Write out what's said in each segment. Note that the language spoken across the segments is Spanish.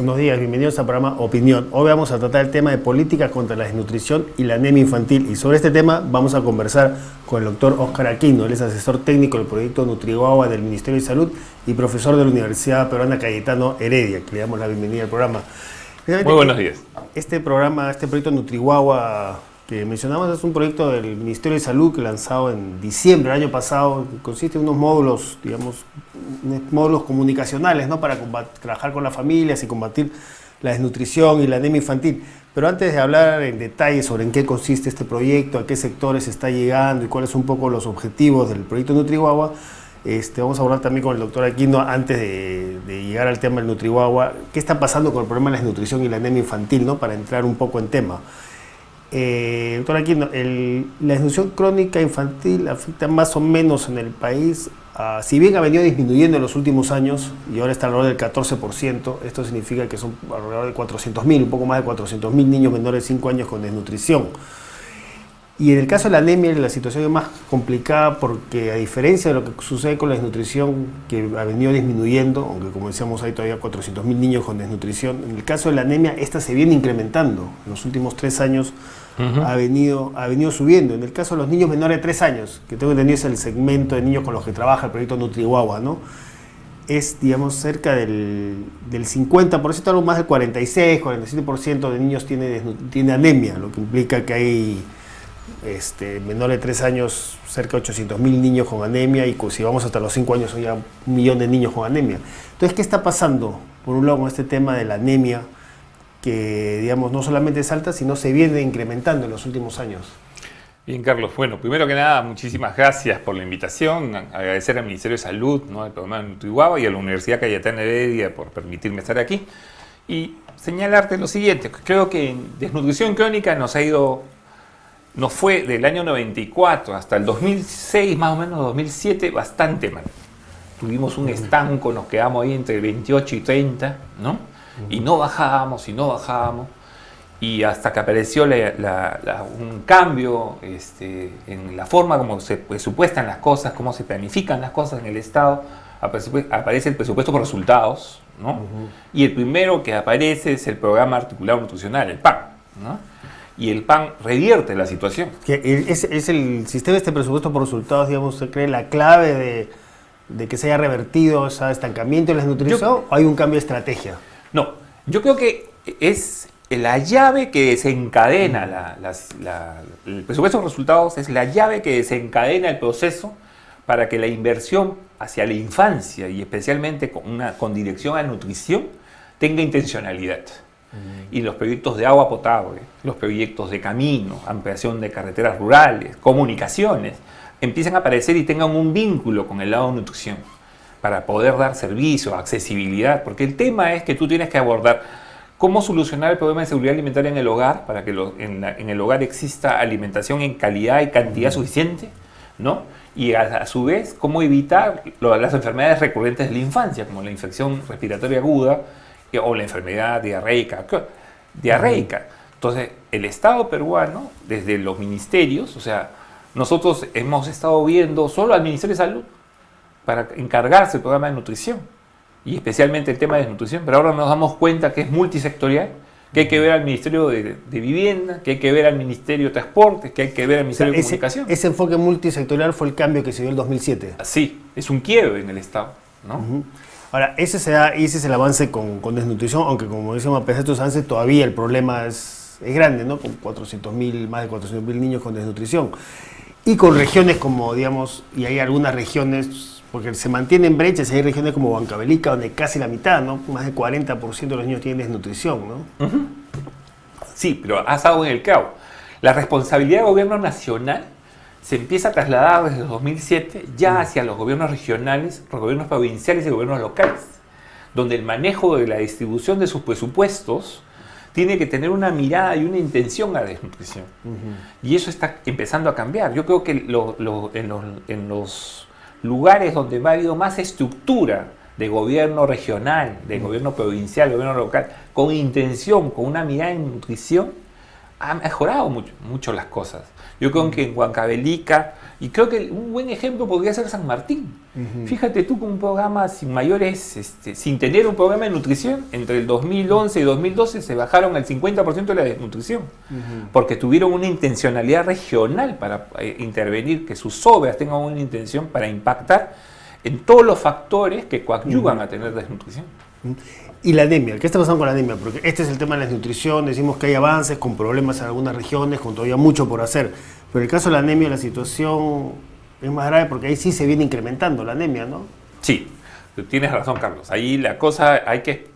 Buenos días, bienvenidos al programa Opinión. Hoy vamos a tratar el tema de políticas contra la desnutrición y la anemia infantil. Y sobre este tema vamos a conversar con el doctor Óscar Aquino. Él es asesor técnico del proyecto Nutriguagua del Ministerio de Salud y profesor de la Universidad Peruana Cayetano Heredia, que le damos la bienvenida al programa. Muy buenos días. Este proyecto Nutriguagua que mencionamos es un proyecto del Ministerio de Salud que lanzado en diciembre del año pasado. Consiste en unos módulos, digamos, módulos comunicacionales, ¿no? Para trabajar con las familias y combatir la desnutrición y la anemia infantil. Pero antes de hablar en detalle sobre en qué consiste este proyecto, a qué sectores está llegando y cuáles son un poco los objetivos del proyecto Nutriguagua, vamos a hablar también con el doctor Aquino antes de llegar al tema del Nutriguagua. ¿Qué está pasando con el problema de la desnutrición y la anemia infantil, ¿no? Para entrar un poco en tema. Doctor Aquino, la desnutrición crónica infantil afecta más o menos en el país, si bien ha venido disminuyendo en los últimos años y ahora está alrededor del 14%, esto significa que son alrededor de 400.000, un poco más de 400.000 niños menores de 5 años con desnutrición. Y en el caso de la anemia, la situación es más complicada porque, a diferencia de lo que sucede con la desnutrición, que ha venido disminuyendo, aunque como decíamos hay todavía 400.000 niños con desnutrición, en el caso de la anemia, esta se viene incrementando. En los últimos 3 años ha venido subiendo. En el caso de los niños menores de 3 años, que tengo entendido es el segmento de niños con los que trabaja el proyecto Nutriguagua, ¿no? Es, digamos, cerca del 50%, algo más del 46-47% de niños tiene anemia, lo que implica que hay menores de 3 años, cerca de 800.000 niños con anemia, y si vamos hasta los 5 años son ya 1 millón de niños con anemia. Entonces, ¿qué está pasando, por un lado, con este tema de la anemia, que, digamos, no solamente es alta, sino se viene incrementando en los últimos años? Bien, Carlos. Bueno, primero que nada, muchísimas gracias por la invitación. Agradecer al Ministerio de Salud, ¿no?, al programa Nutriguagua, y a la Universidad Cayetano Heredia por permitirme estar aquí. Y señalarte lo siguiente: creo que en desnutrición crónica nos fue del año 94 hasta el 2006, más o menos 2007, bastante mal. Tuvimos un estanco, nos quedamos ahí entre 28 y 30, ¿no? Y no bajábamos, y hasta que apareció un cambio en la forma como se presupuestan las cosas, cómo se planifican las cosas en el Estado. Aparece el presupuesto por resultados, ¿no? Y el primero que aparece es el Programa Articulado Nutricional, el PAN, ¿no? Y el PAN revierte la situación. ¿Es el sistema de presupuesto por resultados, digamos, se cree la clave de que se haya revertido ese estancamiento en la desnutrición, o hay un cambio de estrategia? No, yo creo que es la llave que desencadena el presupuesto de resultados, es la llave que desencadena el proceso para que la inversión hacia la infancia, y especialmente con dirección a nutrición, tenga intencionalidad. Y los proyectos de agua potable, los proyectos de camino, ampliación de carreteras rurales, comunicaciones, empiezan a aparecer y tengan un vínculo con el lado de nutrición, para poder dar servicio, accesibilidad, porque el tema es que tú tienes que abordar cómo solucionar el problema de seguridad alimentaria en el hogar, para que en el hogar exista alimentación en calidad y cantidad suficiente, ¿no? Y a su vez, cómo evitar las enfermedades recurrentes de la infancia, como la infección respiratoria aguda o la enfermedad diarreica. Entonces, el Estado peruano, desde los ministerios, o sea, nosotros hemos estado viendo solo al Ministerio de Salud para encargarse del programa de nutrición, y especialmente el tema de desnutrición, pero ahora nos damos cuenta que es multisectorial, que hay que ver al Ministerio de Vivienda, que hay que ver al Ministerio de Transportes, que hay que ver al Ministerio de Comunicación. Ese enfoque multisectorial fue el cambio que se dio en el 2007. Sí, es un quiebre en el Estado, ¿no? Ahora, ese es el avance con desnutrición, aunque, como decimos, a pesar de estos avances, todavía el problema es grande, ¿no? Con más de 400.000 niños con desnutrición. Y con regiones como, digamos, y hay algunas regiones, porque se mantienen brechas, y hay regiones como Huancavelica, donde casi la mitad, ¿no? Más del 40% de los niños tienen desnutrición, ¿no? Sí, pero has dado en el clavo. La responsabilidad del gobierno nacional se empieza a trasladar desde 2007 ya hacia los gobiernos regionales, los gobiernos provinciales y gobiernos locales, donde el manejo de la distribución de sus presupuestos tiene que tener una mirada y una intención a la desnutrición. Y eso está empezando a cambiar. Yo creo que en los lugares donde ha habido más estructura de gobierno regional, de gobierno provincial, gobierno local, con intención, con una mirada en nutrición, ha mejorado mucho las cosas. Yo creo que en Huancavelica Y creo que un buen ejemplo podría ser San Martín. Fíjate tú, con un programa sin mayores, sin tener un programa de nutrición, entre el 2011 y 2012 se bajaron al 50% de la desnutrición, porque tuvieron una intencionalidad regional para intervenir, que sus obras tengan una intención para impactar en todos los factores que coadyuvan a tener desnutrición. Y la anemia, ¿qué está pasando con la anemia? Porque este es el tema de la desnutrición, decimos que hay avances con problemas en algunas regiones, con todavía mucho por hacer, pero en el caso de la anemia la situación es más grave porque ahí sí se viene incrementando la anemia, ¿no? Sí, tienes razón, Carlos. Ahí la cosa hay que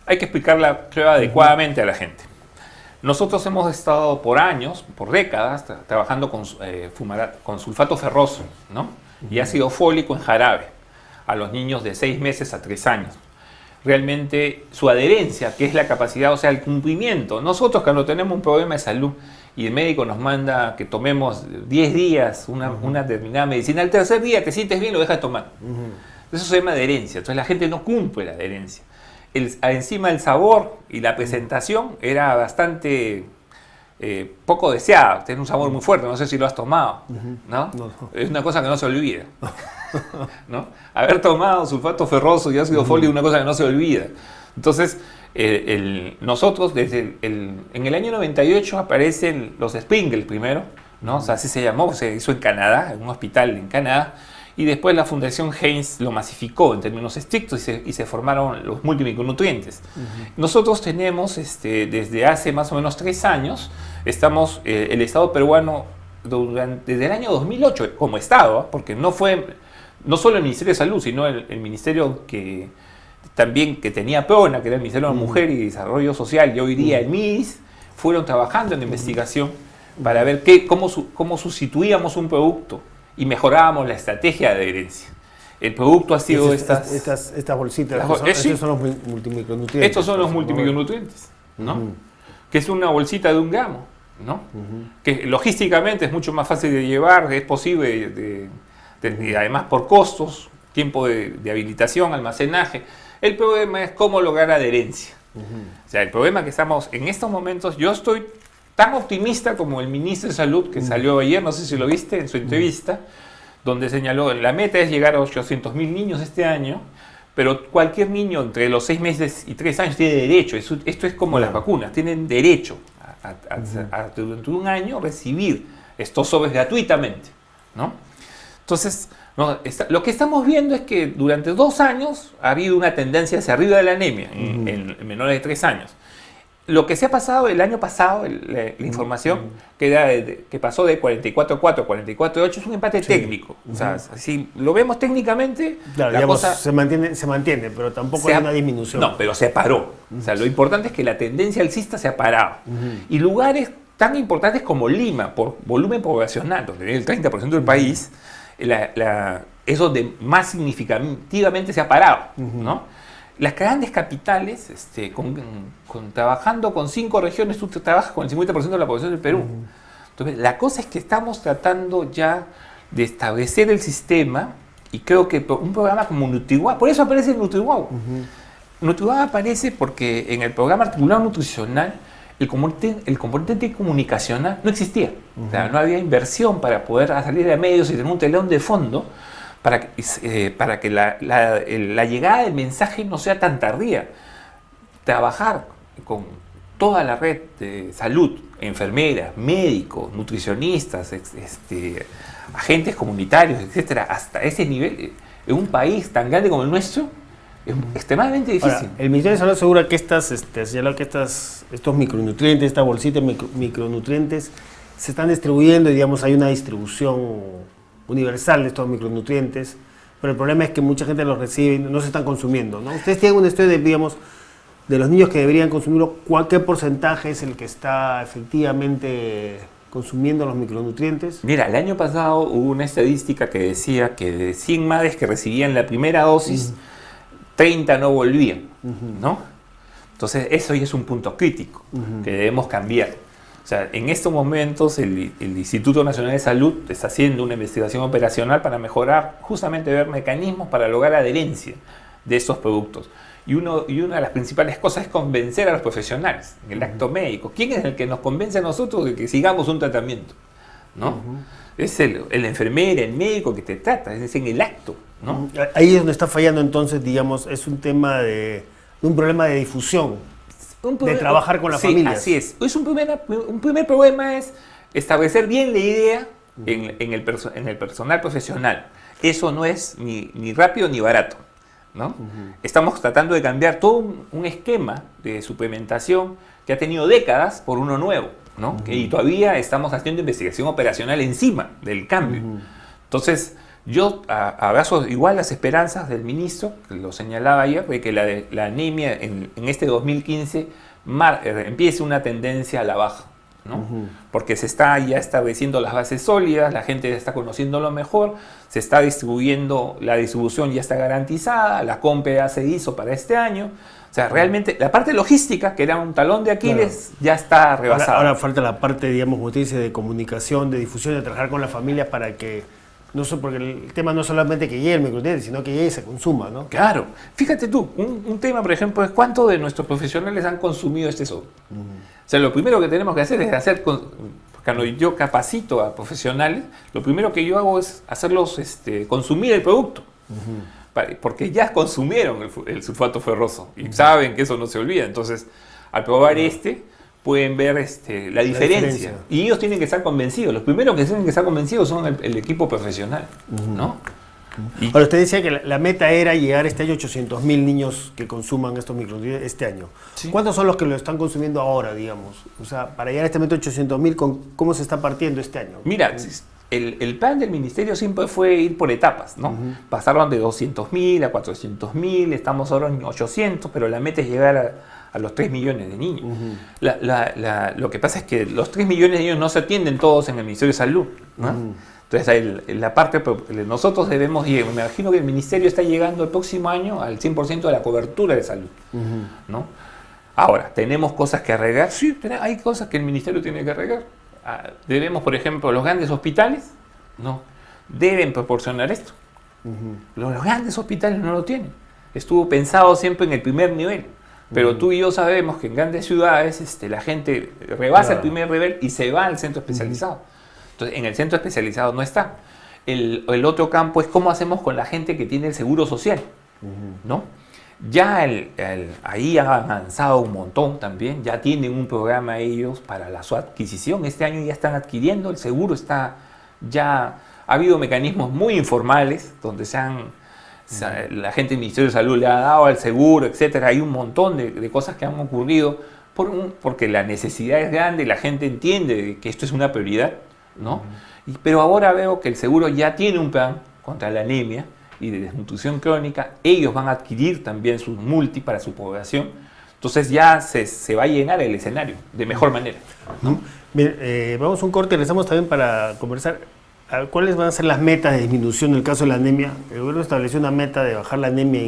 explicarla, creo, adecuadamente a la gente. Nosotros hemos estado por años, por décadas, trabajando con sulfato ferroso, ¿no? Y ácido fólico en jarabe a los niños de 6 meses a 3 años. Realmente su adherencia, que es la capacidad, o sea, el cumplimiento. Nosotros cuando tenemos un problema de salud y el médico nos manda que tomemos 10 días una determinada medicina, al tercer día te sientes bien, lo dejas de tomar. Eso se llama adherencia. Entonces la gente no cumple la adherencia. Encima el sabor y la presentación era bastante poco deseada. Tiene un sabor muy fuerte, no sé si lo has tomado, ¿no? No. Es una cosa que no se olvida. ¿No? Haber tomado sulfato ferroso y ácido fólico es una cosa que no se olvida. Entonces, nosotros en el año 98 aparecen los Sprinkles primero, ¿no? O sea, así se llamó, se hizo en Canadá, en un hospital en Canadá, y después la Fundación Heinz lo masificó en términos estrictos y se formaron los multimicronutrientes. Nosotros tenemos, desde hace más o menos 3 años, estamos, el Estado peruano, desde el año 2008 como Estado, porque no solo el Ministerio de Salud, sino el Ministerio que tenía PRONA, que era el Ministerio de la Mujer y Desarrollo Social, y hoy día el MIDIS, fueron trabajando en investigación para ver cómo sustituíamos un producto y mejorábamos la estrategia de adherencia. El producto ha sido estas bolsitas, estos son los multimicronutrientes. Estos son los multimicronutrientes, ¿no? Que es una bolsita de 1 gramo, ¿no? Que logísticamente es mucho más fácil de llevar, es posible y además por costos, tiempo de habilitación, almacenaje. El problema es cómo lograr adherencia. O sea, el problema que estamos en estos momentos, yo estoy tan optimista como el ministro de Salud que salió ayer, no sé si lo viste en su entrevista, donde señaló la meta es llegar a 800.000 niños este año, pero cualquier niño entre los 6 meses y 3 años tiene derecho. Esto es como las vacunas, tienen derecho a durante 1 año recibir estos sobres gratuitamente, ¿no? Entonces, lo que estamos viendo es que durante 2 años ha habido una tendencia hacia arriba de la anemia en menores de 3 años. Lo que se ha pasado el año pasado, la información que pasó de 44.4 a 44.8 es un empate técnico. O sea, si lo vemos técnicamente, claro, la cosa se mantiene, pero tampoco hay una disminución. No, pero se paró. O sea, lo importante es que la tendencia alcista se ha parado. Y lugares tan importantes como Lima, por volumen poblacional, donde el 30% del país, es donde más significativamente se ha parado, ¿no? Las grandes capitales, trabajando con 5 regiones, tú trabajas con el 50% de la población del Perú. Entonces, la cosa es que estamos tratando ya de establecer el sistema, y creo que un programa como NutriWau, por eso aparece el NutriWau. NutriWau aparece porque en el programa articulado nutricional el componente comunicacional no existía. O sea, no había inversión para poder salir a medios y tener un telón de fondo para que la llegada del mensaje no sea tan tardía. Trabajar con toda la red de salud, enfermeras, médicos, nutricionistas, agentes comunitarios, etcétera, hasta ese nivel, en un país tan grande como el nuestro, es extremadamente difícil. Ahora, el Ministerio de Salud asegura que estos micronutrientes, esta bolsita de micronutrientes, se están distribuyendo y, digamos, hay una distribución universal de estos micronutrientes, pero el problema es que mucha gente los recibe y no se están consumiendo, ¿no? Ustedes tienen un estudio de los niños que deberían consumirlo, ¿qué porcentaje es el que está efectivamente consumiendo los micronutrientes? Mira, el año pasado hubo una estadística que decía que de 100 madres que recibían la primera dosis, 30 no volvían, ¿no? Entonces eso ya es un punto crítico que debemos cambiar. O sea, en estos momentos el Instituto Nacional de Salud está haciendo una investigación operacional para mejorar, justamente ver mecanismos para lograr adherencia de estos productos. Y una de las principales cosas es convencer a los profesionales, en el acto médico. ¿Quién es el que nos convence a nosotros de que sigamos un tratamiento? ¿No? Es el enfermero, el médico que te trata, es en el acto, ¿no? Ahí es donde está fallando entonces, digamos, es un tema de un problema de difusión, de trabajar con las familias. Así es. Un primer problema es establecer bien la idea en el personal profesional. Eso no es ni rápido ni barato, ¿no? Estamos tratando de cambiar todo un esquema de suplementación que ha tenido décadas por uno nuevo, ¿no? Y todavía estamos haciendo investigación operacional encima del cambio. Entonces, yo abrazo igual las esperanzas del ministro, que lo señalaba ayer, de que la anemia en este 2015 empiece una tendencia a la baja, ¿no? Porque se está ya estableciendo las bases sólidas, la gente ya está conociendo lo mejor, se está distribuyendo, la distribución ya está garantizada, la compra ya se hizo para este año. O sea, realmente la parte logística, que era un talón de Aquiles, ya está rebasada. Ahora falta la parte, digamos, como usted dice, de comunicación, de difusión, de trabajar con las familias para que, porque el tema no es solamente que llegue el micronutriente, sino que llegue y se consuma, ¿no? Claro. Fíjate tú, un tema, por ejemplo, es cuántos de nuestros profesionales han consumido este sodio. O sea, lo primero que tenemos que hacer es cuando yo capacito a profesionales, lo primero que yo hago es hacerlos consumir el producto. Porque ya consumieron el sulfato ferroso y saben que eso no se olvida. Entonces, al probar pueden ver la diferencia. Y ellos tienen que estar convencidos. Los primeros que tienen que estar convencidos son el equipo profesional, ¿no? Ahora, usted decía que la meta era llegar este año a 800.000 niños que consuman estos micronutrientes este año. Sí. ¿Cuántos son los que lo están consumiendo ahora, digamos? O sea, para llegar a este momento a 800.000, ¿cómo se está partiendo este año? Mira, el plan del ministerio siempre fue ir por etapas, ¿no? Pasaron de 200.000 a 400.000, estamos ahora en 800, pero la meta es llegar a los 3 millones de niños. Lo que pasa es que los 3 millones de niños no se atienden todos en el Ministerio de Salud, ¿no? Entonces, la parte, nosotros debemos ir, me imagino que el ministerio está llegando el próximo año al 100% de la cobertura de salud, ¿no? Ahora, ¿tenemos cosas que arreglar? Sí, hay cosas que el ministerio tiene que arreglar. Debemos, por ejemplo, los grandes hospitales, no, deben proporcionar esto. Los grandes hospitales no lo tienen. Estuvo pensado siempre en el primer nivel. Pero tú y yo sabemos que en grandes ciudades la gente rebasa el primer nivel y se va al centro especializado. Entonces, en el centro especializado no está. El otro campo es cómo hacemos con la gente que tiene el seguro social, ¿no? Ya ahí han avanzado un montón también, ya tienen un programa ellos para su adquisición. Este año ya están adquiriendo, el seguro ha habido mecanismos muy informales donde la gente del Ministerio de Salud le ha dado al seguro, etcétera. Hay un montón de cosas que han ocurrido porque la necesidad es grande y la gente entiende que esto es una prioridad, ¿no? Pero ahora veo que el seguro ya tiene un plan contra la anemia y de desnutrición crónica. Ellos van a adquirir también sus multi para su población. Entonces ya se va a llenar el escenario de mejor manera, ¿no? Bien, vamos a un corte y regresamos también para conversar. ¿Cuáles van a ser las metas de disminución en el caso de la anemia? El gobierno estableció una meta de bajar la anemia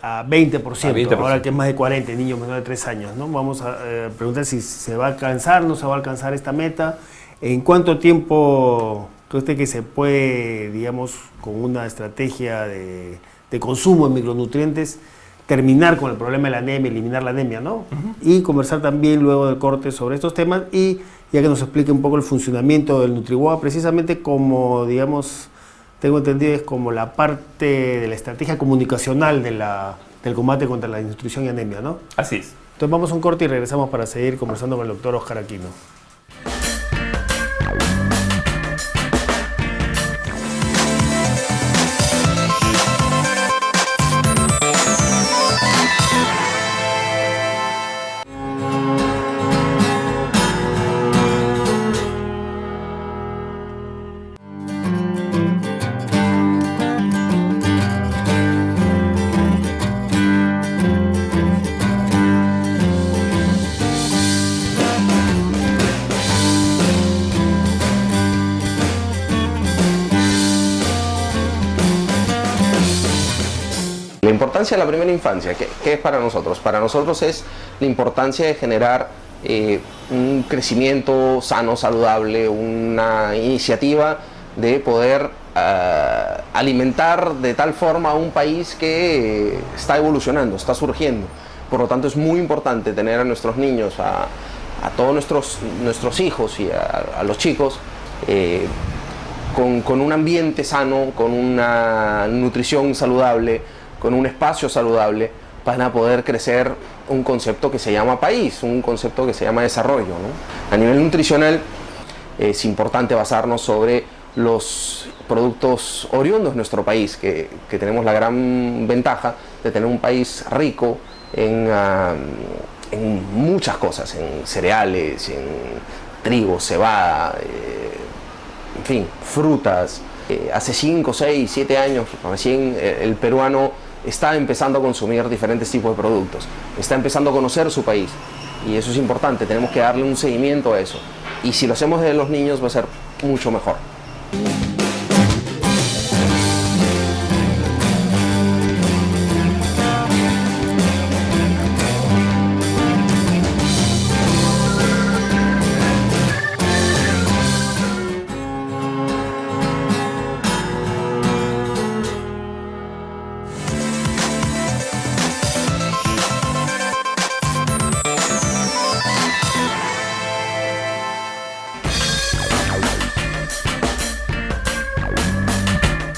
a 20%, ahora que es más de 40 niños menores de 3 años, ¿no? Vamos a preguntar si se va a alcanzar, no se va a alcanzar esta meta. ¿En cuánto tiempo cree usted que se puede, digamos, con una estrategia de consumo de micronutrientes, terminar con el problema de la anemia, eliminar la anemia, ¿no? Y conversar también luego del corte sobre estos temas y ya que nos explique un poco el funcionamiento del NutriWA, precisamente como, digamos, tengo entendido, es como la parte de la estrategia comunicacional del combate contra la desnutrición y anemia, ¿no? Así es. Entonces vamos a un corte y regresamos para seguir conversando con el doctor Oscar Aquino. La importancia de la primera infancia, ¿qué es para nosotros? Para nosotros es la importancia de generar un crecimiento sano, saludable, una iniciativa de poder alimentar de tal forma a un país que está evolucionando, está surgiendo. Por lo tanto, es muy importante tener a nuestros niños, a todos nuestros hijos y a los chicos, con un ambiente sano, con una nutrición saludable, con un espacio saludable, van a poder crecer un concepto que se llama país, un concepto que se llama desarrollo, ¿no? A nivel nutricional es importante basarnos sobre los productos oriundos de nuestro país, que tenemos la gran ventaja de tener un país rico en muchas cosas, en cereales, en trigo, cebada, en fin, frutas. Hace 5, 6, 7 años recién el peruano está empezando a consumir diferentes tipos de productos, está empezando a conocer su país, y eso es importante, tenemos que darle un seguimiento a eso, y si lo hacemos desde los niños va a ser mucho mejor.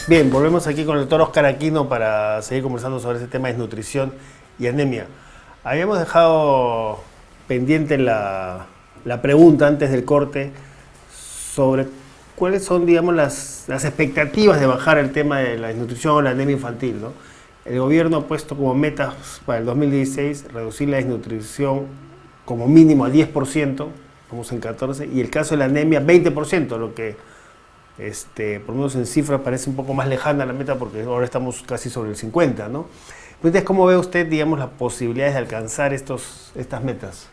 Bien, volvemos aquí con el doctor Óscar Aquino para seguir conversando sobre ese tema de desnutrición y anemia. Habíamos dejado pendiente la pregunta antes del corte sobre cuáles son, digamos, las expectativas de bajar el tema de la desnutrición o la anemia infantil, ¿no? El gobierno ha puesto como metas para el 2016 reducir la desnutrición como mínimo al 10%, estamos en 14%, y el caso de la anemia 20%, lo que por lo menos en cifras parece un poco más lejana la meta porque ahora estamos casi sobre el 50%, ¿no? Entonces, ¿cómo ve usted, digamos, las posibilidades de alcanzar estas metas?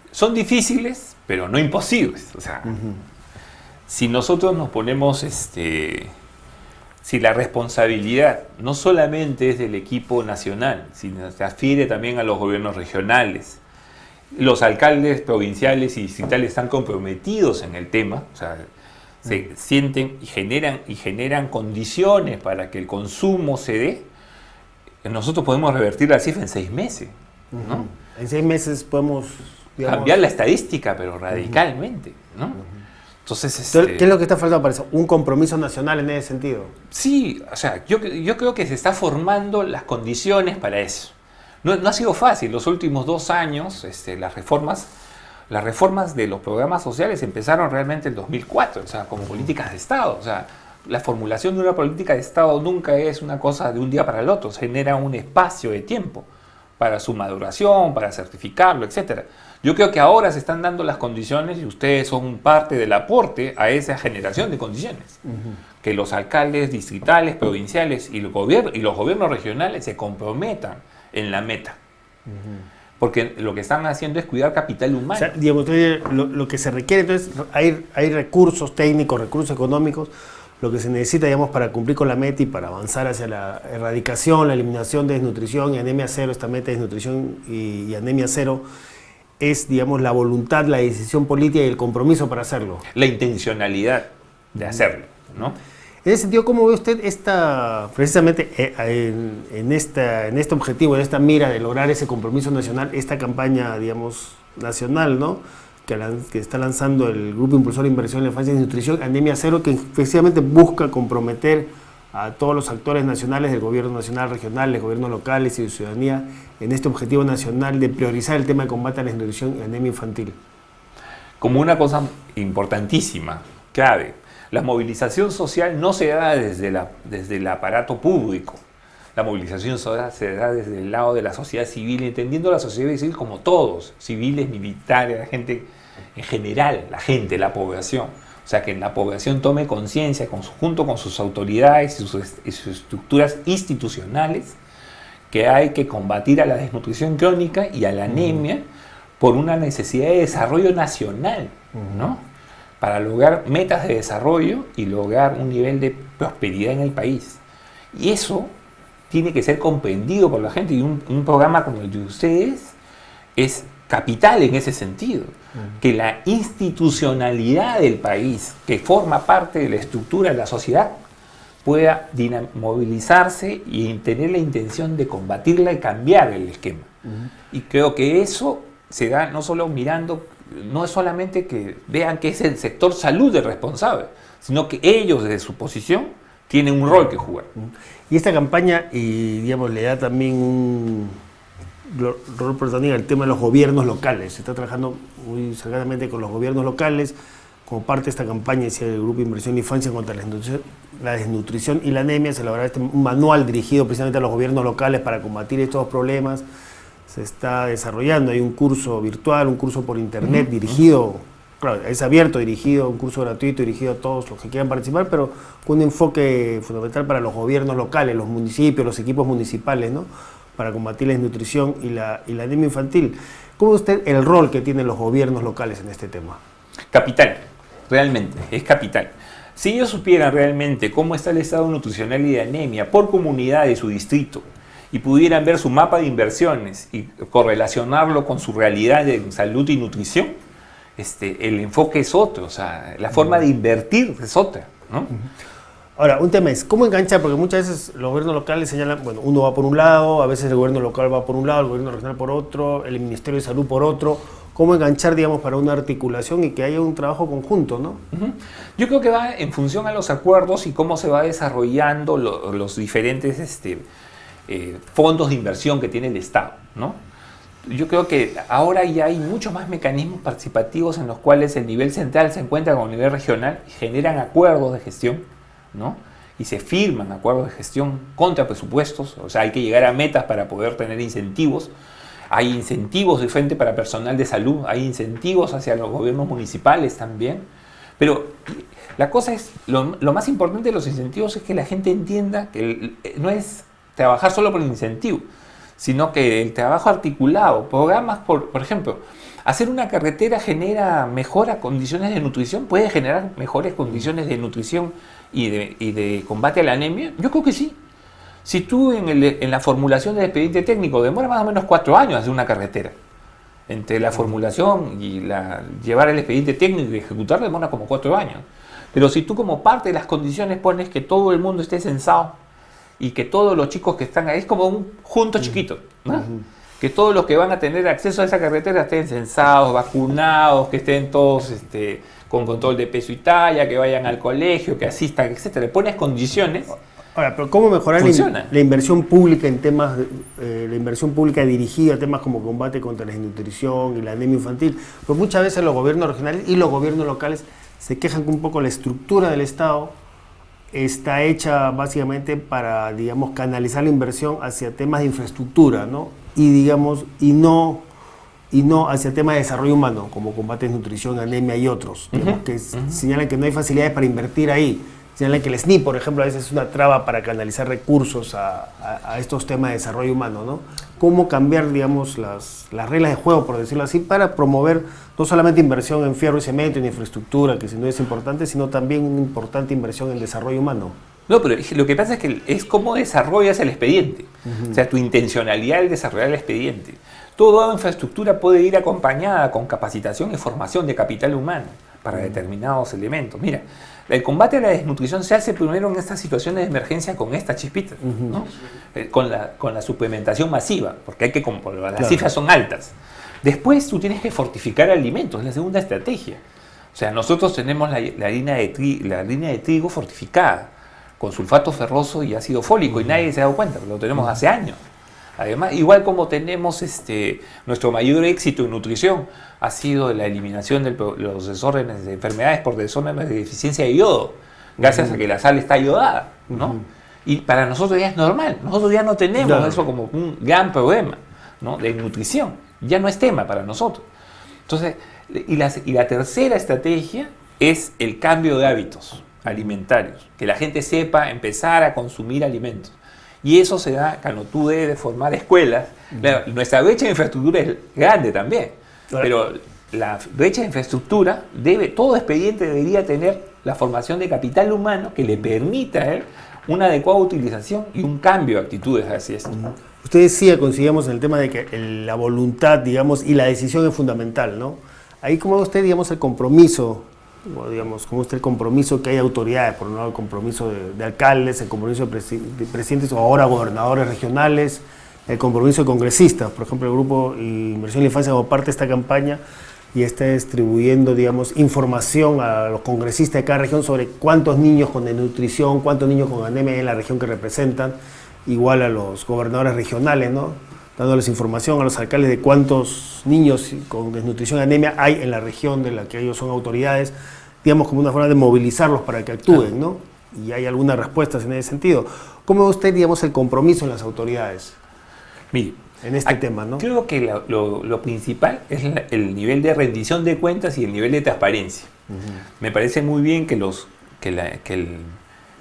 Son difíciles, pero no imposibles. O sea, si nosotros nos ponemos, si la responsabilidad no solamente es del equipo nacional, sino se adfiere también a los gobiernos regionales, los alcaldes provinciales y distritales están comprometidos en el tema, o sea, se sienten y generan condiciones para que el consumo se dé, nosotros podemos revertir la cifra en 6 meses, ¿no? En 6 meses podemos, digamos, cambiar la estadística, pero radicalmente, ¿no? Entonces, ¿qué es lo que está faltando para eso? ¿Un compromiso nacional en ese sentido? Sí, o sea, yo creo que se está formando las condiciones para eso. No ha sido fácil. Los últimos 2 años, las reformas de los programas sociales empezaron realmente en 2004, o sea, como políticas de Estado. O sea, la formulación de una política de Estado nunca es una cosa de un día para el otro, se genera un espacio de tiempo para su maduración, para certificarlo, etc. Yo creo que ahora se están dando las condiciones y ustedes son parte del aporte a esa generación de condiciones. Que los alcaldes distritales, provinciales y los gobiernos regionales se comprometan en la meta. Porque lo que están haciendo es cuidar capital humano. O sea, digamos, lo que se requiere, entonces, hay recursos técnicos, recursos económicos, lo que se necesita, digamos, para cumplir con la meta y para avanzar hacia la erradicación, la eliminación de desnutrición y anemia cero, esta meta de desnutrición y anemia cero, es, digamos, la voluntad, la decisión política y el compromiso para hacerlo. La intencionalidad de hacerlo, ¿no? En ese sentido, ¿cómo ve usted precisamente en este objetivo, en esta mira de lograr ese compromiso nacional, esta campaña, digamos, nacional, ¿no? Que está lanzando el Grupo Impulsor de Inversión en la Infancia y Nutrición, Anemia Cero, que efectivamente busca comprometer a todos los actores nacionales del gobierno nacional, regionales, gobiernos locales y de ciudadanía en este objetivo nacional de priorizar el tema de combate a la desnutrición y anemia infantil? Como una cosa importantísima, clave. La movilización social no se da desde el aparato público. La movilización social se da desde el lado de la sociedad civil, entendiendo la sociedad civil como todos, civiles, militares, la gente en general, la población. O sea, que la población tome conciencia junto con sus autoridades y sus estructuras institucionales que hay que combatir a la desnutrición crónica y a la anemia por una necesidad de desarrollo nacional, ¿no? Para lograr metas de desarrollo y lograr un nivel de prosperidad en el país. Y eso tiene que ser comprendido por la gente, y un programa como el de ustedes es capital en ese sentido. Que la institucionalidad del país, que forma parte de la estructura de la sociedad, pueda movilizarse y tener la intención de combatirla y cambiar el esquema. Y creo que eso se da no solo mirando no es solamente que vean que es el sector salud el responsable, sino que ellos desde su posición tienen un rol que jugar. Y esta campaña, digamos, le da también un rol protagónico al tema de los gobiernos locales. Se está trabajando muy cercanamente con los gobiernos locales. Como parte de esta campaña, decía el Grupo de Inversión en Infancia contra la desnutrición y la anemia, se elaborará un manual dirigido precisamente a los gobiernos locales para combatir estos problemas. Se está desarrollando, hay un curso virtual, un curso por internet dirigido, claro, es abierto, dirigido, un curso gratuito dirigido a todos los que quieran participar, pero con un enfoque fundamental para los gobiernos locales, los municipios, los equipos municipales, ¿no? Para combatir la desnutrición y la anemia infantil. ¿Cómo ve usted el rol que tienen los gobiernos locales en este tema? Capital, realmente, es capital. Si ellos supieran realmente cómo está el estado nutricional y de anemia por comunidad de su distrito y pudieran ver su mapa de inversiones y correlacionarlo con su realidad de salud y nutrición, el enfoque es otro, o sea, la forma de invertir es otra, ¿no? Ahora, un tema es, ¿cómo enganchar? Porque muchas veces los gobiernos locales señalan, bueno, uno va por un lado, a veces el gobierno local va por un lado, el gobierno regional por otro, el Ministerio de Salud por otro. ¿Cómo enganchar, digamos, para una articulación y que haya un trabajo conjunto, ¿no? Yo creo que va en función a los acuerdos y cómo se va desarrollando los diferentes fondos de inversión que tiene el Estado, ¿no? Yo creo que ahora ya hay muchos más mecanismos participativos en los cuales el nivel central se encuentra con el nivel regional y generan acuerdos de gestión, ¿no? Y se firman acuerdos de gestión contra presupuestos, o sea, hay que llegar a metas para poder tener incentivos. Hay incentivos de frente para personal de salud, hay incentivos hacia los gobiernos municipales también. Pero la cosa es, lo más importante de los incentivos es que la gente entienda que no es trabajar solo por el incentivo, sino que el trabajo articulado, programas, por ejemplo, hacer una carretera genera mejores condiciones de nutrición, puede generar mejores condiciones de nutrición y de combate a la anemia. Yo creo que sí. Si tú en la formulación del expediente técnico demora más o menos 4 años hacer una carretera, entre la formulación y llevar el expediente técnico y ejecutarlo demora como 4 años. Pero si tú como parte de las condiciones pones que todo el mundo esté censado y que todos los chicos que están ahí, es como un junto chiquito, ¿no? Que todos los que van a tener acceso a esa carretera estén censados, vacunados, que estén todos con control de peso y talla, que vayan al colegio, que asistan, etcétera. Le pones condiciones. Ahora, pero ¿cómo mejorar la inversión pública en temas, la inversión pública dirigida a temas como combate contra la desnutrición y la anemia infantil? Pues muchas veces los gobiernos regionales y los gobiernos locales se quejan que un poco la estructura del Estado está hecha básicamente para, digamos, canalizar la inversión hacia temas de infraestructura, ¿no? Y, digamos, y no hacia temas de desarrollo humano, como combate, desnutrición, anemia y otros, digamos, que señalan que no hay facilidades para invertir ahí. Señalan que el SNI, por ejemplo, a veces es una traba para canalizar recursos a estos temas de desarrollo humano, ¿no? ¿Cómo cambiar, digamos, las reglas de juego, por decirlo así, para promover no solamente inversión en fierro y cemento, en infraestructura, que sin duda es importante, sino también una importante inversión en desarrollo humano? No, pero lo que pasa es que es cómo desarrollas el expediente, o sea, tu intencionalidad al desarrollar el expediente. Toda infraestructura puede ir acompañada con capacitación y formación de capital humano para determinados elementos. Mira, el combate a la desnutrición se hace primero en estas situaciones de emergencia con esta chispita, ¿no? Con la suplementación masiva, porque las cifras son altas. Después tú tienes que fortificar alimentos, es la segunda estrategia. O sea, nosotros tenemos la harina de trigo fortificada, con sulfato ferroso y ácido fólico, y nadie se ha dado cuenta, lo tenemos hace años. Además, igual como tenemos nuestro mayor éxito en nutrición ha sido la eliminación de los desórdenes de enfermedades por desórdenes de deficiencia de yodo, gracias a que la sal está yodada, ¿no? Y para nosotros ya es normal, nosotros ya no tenemos eso como un gran problema, ¿no? De nutrición, ya no es tema para nosotros. Entonces, y la tercera estrategia es el cambio de hábitos alimentarios, que la gente sepa empezar a consumir alimentos. Y eso se da cuando tú debes formar escuelas. Nuestra brecha de infraestructura es grande también, pero la brecha de infraestructura todo expediente debería tener la formación de capital humano que le permita una adecuada utilización y un cambio de actitudes hacia esto. Usted decía, coincidíamos en el tema de que la voluntad, digamos, y la decisión es fundamental, ¿no? Ahí, ¿cómo ve usted, digamos, el compromiso? O, digamos, como usted el compromiso que hay autoridades, por un lado el compromiso de alcaldes, el compromiso de presidentes o ahora gobernadores regionales, el compromiso de congresistas, por ejemplo el Grupo Inversión en la Infancia como parte de esta campaña y está distribuyendo, digamos, información a los congresistas de cada región sobre cuántos niños con desnutrición, cuántos niños con anemia hay en la región que representan, igual a los gobernadores regionales, ¿no? Dándoles información a los alcaldes de cuántos niños con desnutrición y anemia hay en la región de la que ellos son autoridades, digamos, como una forma de movilizarlos para que actúen, ¿no? Y hay algunas respuestas en ese sentido. ¿Cómo ve usted, digamos, el compromiso en las autoridades? Mire, en este tema, ¿no? Creo que lo principal es el nivel de rendición de cuentas y el nivel de transparencia. Me parece muy bien que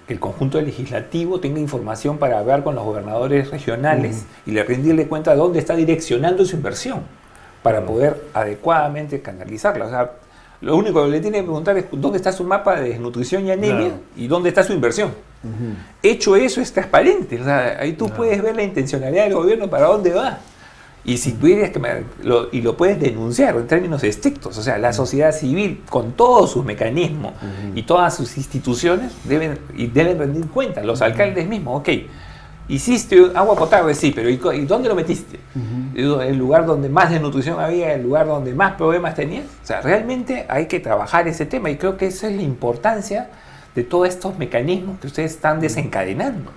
el conjunto legislativo tenga información para hablar con los gobernadores regionales y rendirle cuenta de dónde está direccionando su inversión para poder adecuadamente canalizarla. O sea, lo único que le tiene que preguntar es dónde está su mapa de desnutrición y anemia y dónde está su inversión. Hecho eso, es transparente. O sea, ahí tú puedes ver la intencionalidad del gobierno para dónde va. Y si tú dirías lo puedes denunciar en términos estrictos. O sea, la sociedad civil, con todos sus mecanismos y todas sus instituciones, deben rendir cuenta. Los alcaldes mismos, ok, hiciste agua potable, sí, pero ¿y dónde lo metiste? ¿El lugar donde más desnutrición había? ¿El lugar donde más problemas tenías? O sea, realmente hay que trabajar ese tema y creo que esa es la importancia de todos estos mecanismos que ustedes están desencadenando,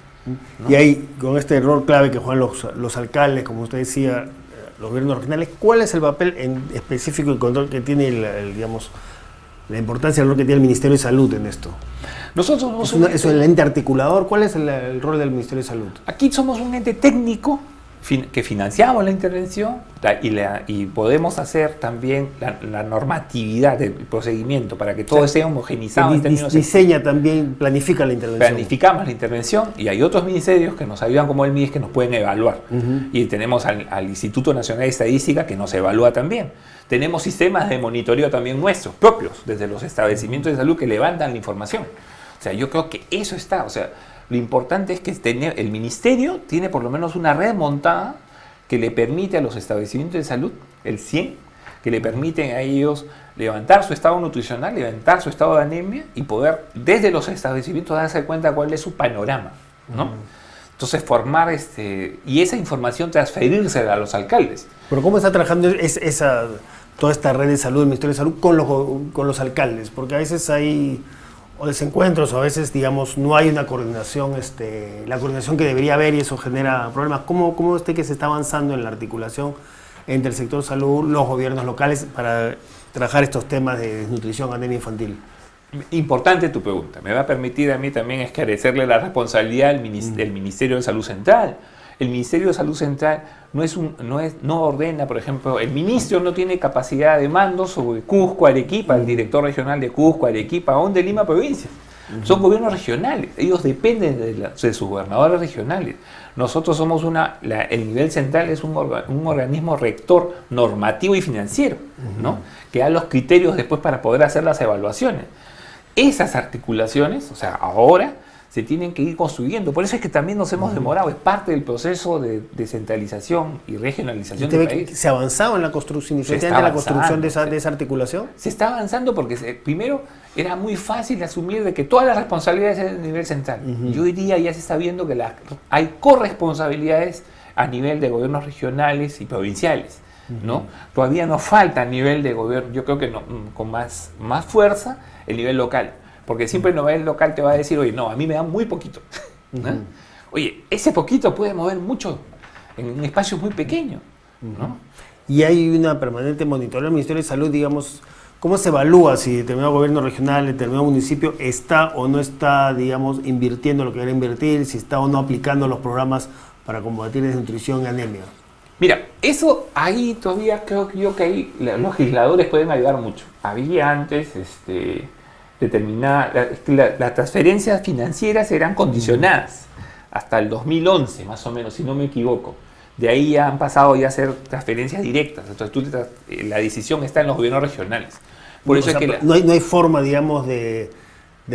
¿no? Y ahí, con este rol clave que juegan los alcaldes, como usted decía, los gobiernos regionales, ¿cuál es el papel en específico y control que tiene, digamos, la importancia del rol que tiene el Ministerio de Salud en esto? Nosotros somos ¿Es el ente articulador? ¿Cuál es el rol del Ministerio de Salud? Aquí somos un ente técnico que financiamos la intervención y podemos hacer también la normatividad del procedimiento para que todo sea homogenizado. Diseña también, planifica la intervención. Planificamos la intervención y hay otros ministerios que nos ayudan, como el MIDES, que nos pueden evaluar. Y tenemos al Instituto Nacional de Estadística, que nos evalúa también. Tenemos sistemas de monitoreo también nuestros, propios, desde los establecimientos de salud que levantan la información. O sea, yo creo que eso está, o sea, lo importante es que el ministerio tiene por lo menos una red montada que le permite a los establecimientos de salud, el 100, que le permiten a ellos levantar su estado nutricional, levantar su estado de anemia y poder desde los establecimientos darse cuenta cuál es su panorama, ¿no? Entonces formar y esa información transferírsela a los alcaldes. Pero ¿cómo está trabajando toda esta red de salud, el Ministerio de Salud, con los alcaldes? Porque a veces hay o desencuentros, o a veces, digamos, no hay una coordinación, la coordinación que debería haber, y eso genera problemas. ¿Cómo usted que se está avanzando en la articulación entre el sector salud, los gobiernos locales, para trabajar estos temas de desnutrición, anemia infantil? Importante tu pregunta. Me va a permitir a mí también esclarecerle la responsabilidad del Ministerio de Salud Central. El Ministerio de Salud Central no ordena, por ejemplo, el ministro no tiene capacidad de mando sobre Cusco, Arequipa, el director regional de Cusco, Arequipa, o de Lima provincia. Son gobiernos regionales, ellos dependen de sus gobernadores regionales. Nosotros somos el nivel central es un organismo rector normativo y financiero, ¿no? Que da los criterios después para poder hacer las evaluaciones. Esas articulaciones, o sea, ahora se tienen que ir construyendo. Por eso es que también nos hemos demorado. Es parte del proceso de descentralización y regionalización del país. ¿Se ha avanzado en la construcción, la construcción de esa articulación? Se está avanzando porque primero era muy fácil asumir de que todas las responsabilidades eran a nivel central. Yo diría, ya se está viendo que hay corresponsabilidades a nivel de gobiernos regionales y provinciales, ¿no? Todavía nos falta a nivel de gobierno, yo creo que con más fuerza, el nivel local. Porque siempre el nivel local te va a decir, oye, no, a mí me dan muy poquito, ¿no? Oye, ese poquito puede mover mucho en un espacio muy pequeño, ¿no? Y hay una permanente monitoreo del Ministerio de Salud, digamos, ¿cómo se evalúa si determinado gobierno regional, determinado municipio está o no está, digamos, invirtiendo lo que quiere invertir, si está o no aplicando los programas para combatir desnutrición y anemia? Mira, eso ahí todavía creo yo que ahí los legisladores pueden ayudar mucho. Había antes, las transferencias financieras eran condicionadas hasta el 2011, más o menos, si no me equivoco. De ahí ya han pasado ya a ser transferencias directas. Entonces la decisión está en los gobiernos regionales. Por eso no hay forma, digamos, de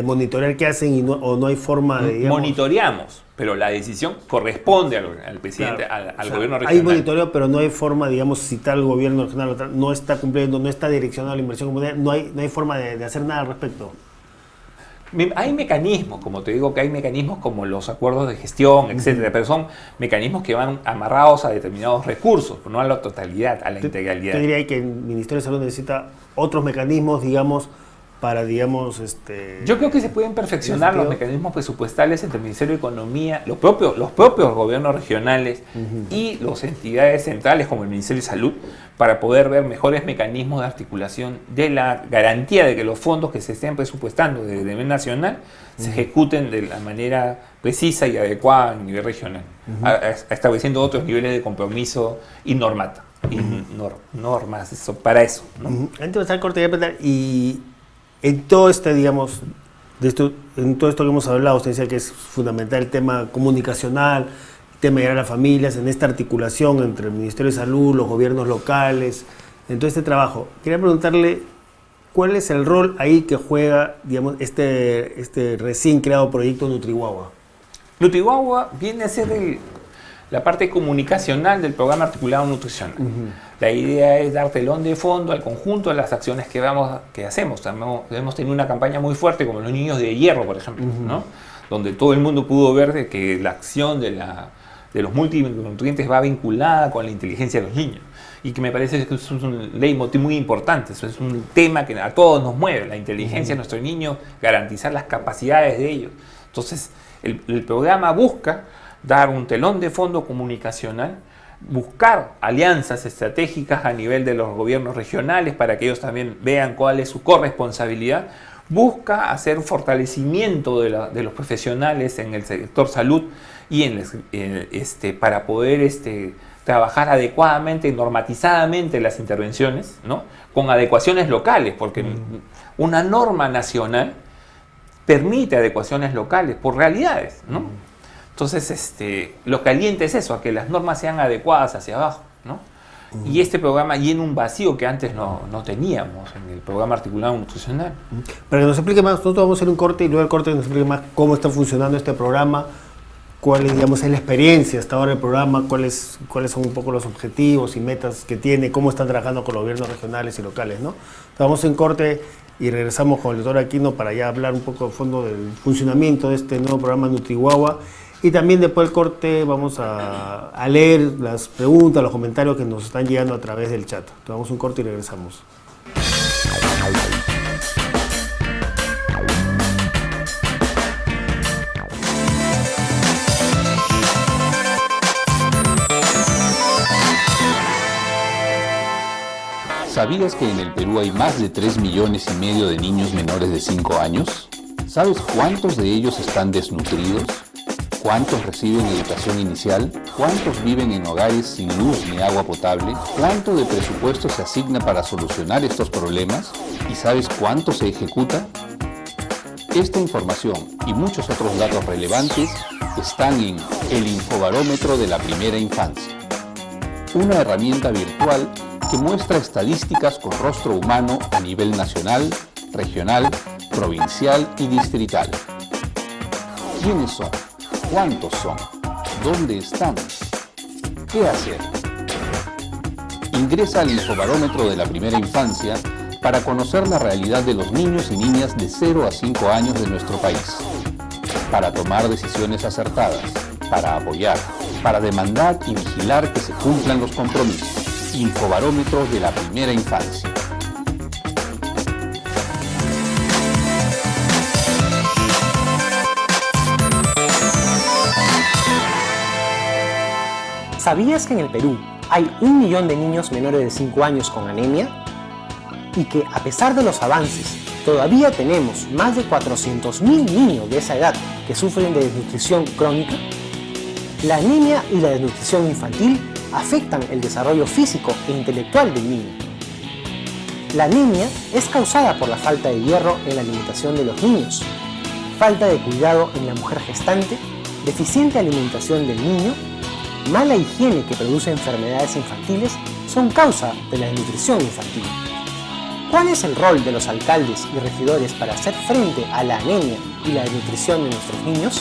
monitorear qué hacen o no hay forma de, digamos... Monitoreamos, pero la decisión corresponde al presidente, claro, al gobierno regional. Hay monitoreo, pero no hay forma, digamos, si tal gobierno regional no está cumpliendo, no está direccionado a la inversión comunitaria, no hay forma de hacer nada al respecto. Hay mecanismos, como te digo, que hay mecanismos como los acuerdos de gestión, etcétera, pero son mecanismos que van amarrados a determinados recursos, no a la totalidad, a la integralidad. Yo diría que el Ministerio de Salud necesita otros mecanismos, digamos, para, digamos, Yo creo que se pueden perfeccionar los mecanismos presupuestales entre el Ministerio de Economía, los propios gobiernos regionales y las entidades centrales como el Ministerio de Salud, para poder ver mejores mecanismos de articulación de la garantía de que los fondos que se estén presupuestando desde el nivel nacional se ejecuten de la manera precisa y adecuada a nivel regional, estableciendo otros niveles de compromiso y normas para eso, ¿no? Antes de pasar al corte, voy a preguntar, y en todo digamos, en todo esto que hemos hablado, usted decía que es fundamental el tema comunicacional, el tema de llegar a las familias, en esta articulación entre el Ministerio de Salud, los gobiernos locales, en todo este trabajo. Quería preguntarle, ¿cuál es el rol ahí que juega, digamos, este recién creado proyecto Nutrihuahua? Nutrihuahua viene a ser la parte comunicacional del programa articulado nutricional. La idea es dar telón de fondo al conjunto de las acciones que hacemos. Hemos tenido una campaña muy fuerte como los niños de hierro, por ejemplo, ¿no? Donde todo el mundo pudo ver de que la acción de los multinutrientes va vinculada con la inteligencia de los niños. Y que me parece que es un leitmotiv muy importante. Eso es un tema que a todos nos mueve, la inteligencia de nuestros niños, garantizar las capacidades de ellos. Entonces, el programa busca dar un telón de fondo comunicacional, buscar alianzas estratégicas a nivel de los gobiernos regionales para que ellos también vean cuál es su corresponsabilidad, busca hacer un fortalecimiento de los profesionales en el sector salud y para poder trabajar adecuadamente y normatizadamente las intervenciones, ¿no? Con adecuaciones locales, porque una norma nacional permite adecuaciones locales por realidades, ¿no? Entonces, lo caliente es eso, a que las normas sean adecuadas hacia abajo, ¿no? Y este programa llena un vacío que antes no teníamos en el programa articulado nutricional. Para que nos explique más, nosotros vamos a hacer un corte y luego del corte nos explique más cómo está funcionando este programa, cuál es, digamos, es la experiencia hasta ahora del programa, cuáles son un poco los objetivos y metas que tiene, cómo están trabajando con los gobiernos regionales y locales, ¿no? Entonces, vamos en corte y regresamos con el doctor Aquino para ya hablar un poco de fondo del funcionamiento de este nuevo programa Nutrihuahua. Y también después del corte vamos a leer las preguntas, los comentarios que nos están llegando a través del chat. Entonces vamos a un corte y regresamos. ¿Sabías que en el Perú hay más de 3,5 millones de niños menores de 5 años? ¿Sabes cuántos de ellos están desnutridos? ¿Cuántos reciben educación inicial? ¿Cuántos viven en hogares sin luz ni agua potable? ¿Cuánto de presupuesto se asigna para solucionar estos problemas? ¿Y sabes cuánto se ejecuta? Esta información y muchos otros datos relevantes están en el Infobarómetro de la Primera Infancia, una herramienta virtual que muestra estadísticas con rostro humano a nivel nacional, regional, provincial y distrital. ¿Quiénes son? ¿Cuántos son? ¿Dónde están? ¿Qué hacer? Ingresa al Infobarómetro de la Primera Infancia para conocer la realidad de los niños y niñas de 0 a 5 años de nuestro país, para tomar decisiones acertadas, para apoyar, para demandar y vigilar que se cumplan los compromisos. Infobarómetro de la Primera Infancia. ¿Sabías que en el Perú hay 1 millón de niños menores de 5 años con anemia? Y que a pesar de los avances, todavía tenemos más de 400.000 niños de esa edad que sufren de desnutrición crónica. La anemia y la desnutrición infantil afectan el desarrollo físico e intelectual del niño. La anemia es causada por la falta de hierro en la alimentación de los niños, falta de cuidado en la mujer gestante, deficiente alimentación del niño, mala higiene que produce enfermedades infantiles son causa de la desnutrición infantil. ¿Cuál es el rol de los alcaldes y regidores para hacer frente a la anemia y la desnutrición de nuestros niños?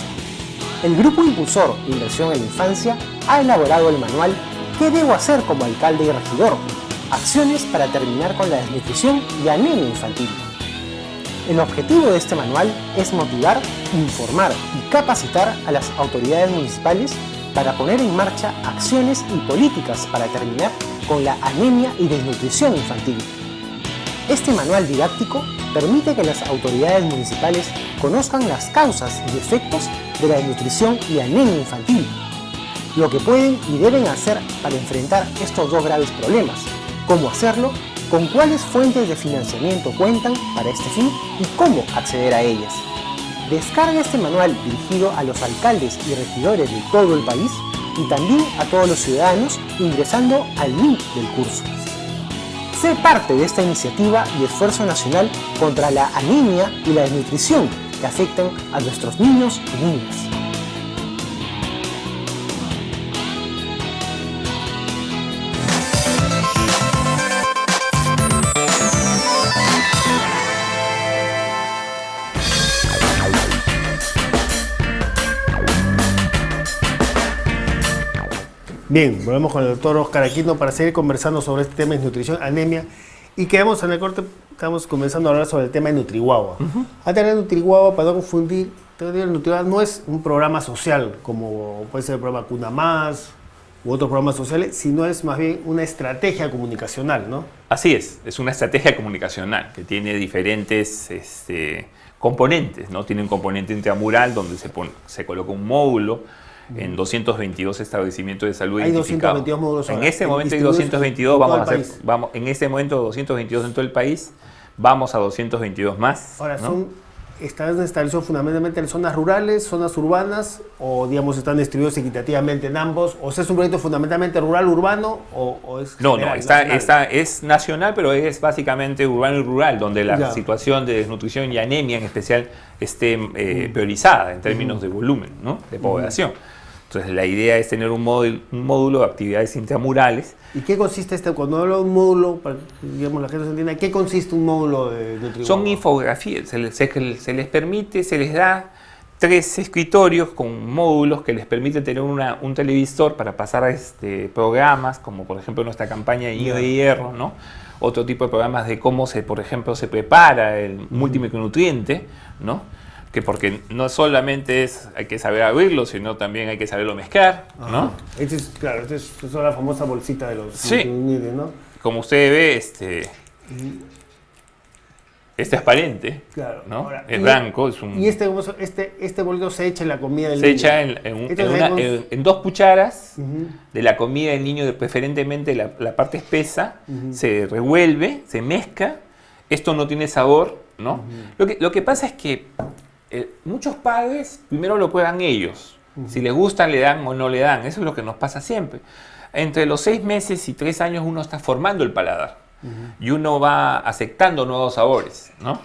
El Grupo Impulsor de Inversión en la Infancia ha elaborado el manual ¿Qué debo hacer como alcalde y regidor? Acciones para terminar con la desnutrición y anemia infantil. El objetivo de este manual es motivar, informar y capacitar a las autoridades municipales para poner en marcha acciones y políticas para terminar con la anemia y desnutrición infantil. Este manual didáctico permite que las autoridades municipales conozcan las causas y efectos de la desnutrición y anemia infantil, lo que pueden y deben hacer para enfrentar estos dos graves problemas, cómo hacerlo, con cuáles fuentes de financiamiento cuentan para este fin y cómo acceder a ellas. Descarga este manual dirigido a los alcaldes y regidores de todo el país y también a todos los ciudadanos ingresando al link del curso. Sé parte de esta iniciativa y esfuerzo nacional contra la anemia y la desnutrición que afectan a nuestros niños y niñas. Bien, volvemos con el doctor Oscar Aquino para seguir conversando sobre este tema de nutrición, anemia. Y quedamos en el corte, estamos comenzando a hablar sobre el tema de Nutriguagua. Antes de Nutriguagua, para no confundir, Nutriguagua no es un programa social, como puede ser el programa Cuna Más u otros programas sociales, sino es más bien una estrategia comunicacional, ¿no? Así es una estrategia comunicacional que tiene diferentes componentes, ¿no? Tiene un componente intramural donde se coloca un módulo en 222 establecimientos de salud Hay identificados. 222 módulos ahora. En este momento hay 222, en este momento 222 en todo el país, vamos a 222 más. Ahora, ¿no? ¿están establecidos fundamentalmente en zonas rurales, zonas urbanas, o digamos están distribuidos equitativamente en ambos? ¿O sea, es un proyecto fundamentalmente rural, urbano, o es No, general, es nacional, pero es básicamente urbano y rural, donde la situación de desnutrición y anemia en especial esté priorizada en términos de volumen, ¿no? De población. Entonces la idea es tener un módulo de actividades intramurales. ¿Y qué consiste cuando hablo de un módulo, para que digamos, la gente se entienda, qué consiste un módulo de Nutriguagua? Son infografías, se les permite, se les da 3 escritorios con módulos que les permiten tener un televisor para pasar programas, como por ejemplo nuestra campaña de Niños de Hierro, ¿no? Otro tipo de programas de cómo por ejemplo, se prepara el multimicronutriente, ¿no? Que porque no solamente hay que saber abrirlo, sino también hay que saberlo mezclar, ¿no? Esta es la famosa bolsita de los nutrientes, ¿no? Como usted ve, este es transparente, claro. ¿no? Ahora, es blanco. Y este bolito se echa en la comida del niño. Se echa en 2 cucharas de la comida del niño, preferentemente la parte espesa, se revuelve, se mezcla. Esto no tiene sabor, ¿no? Lo que pasa es que muchos padres primero lo prueban ellos. Si les gusta, le dan o no le dan. Eso es lo que nos pasa siempre. Entre los 6 meses y 3 años uno está formando el paladar. Y uno va aceptando nuevos sabores, ¿no?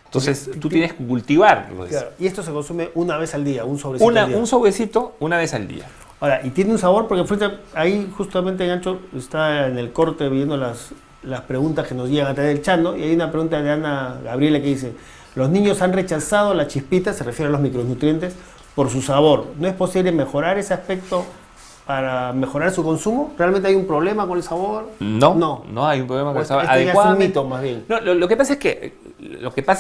Entonces tú tienes que cultivarlo. Claro. Y esto se consume una vez al día, un sobrecito al día. Un sobrecito una vez al día. Ahora, y tiene un sabor, porque ahí justamente Gancho está en el corte viendo las preguntas que nos llegan a través del chat, ¿no? Y hay una pregunta de Ana Gabriela que dice: los niños han rechazado la chispita, se refiere a los micronutrientes, por su sabor. ¿No es posible mejorar ese aspecto para mejorar su consumo? ¿Realmente hay un problema con el sabor? No hay un problema con el sabor. Es un mito, más bien. No, lo que pasa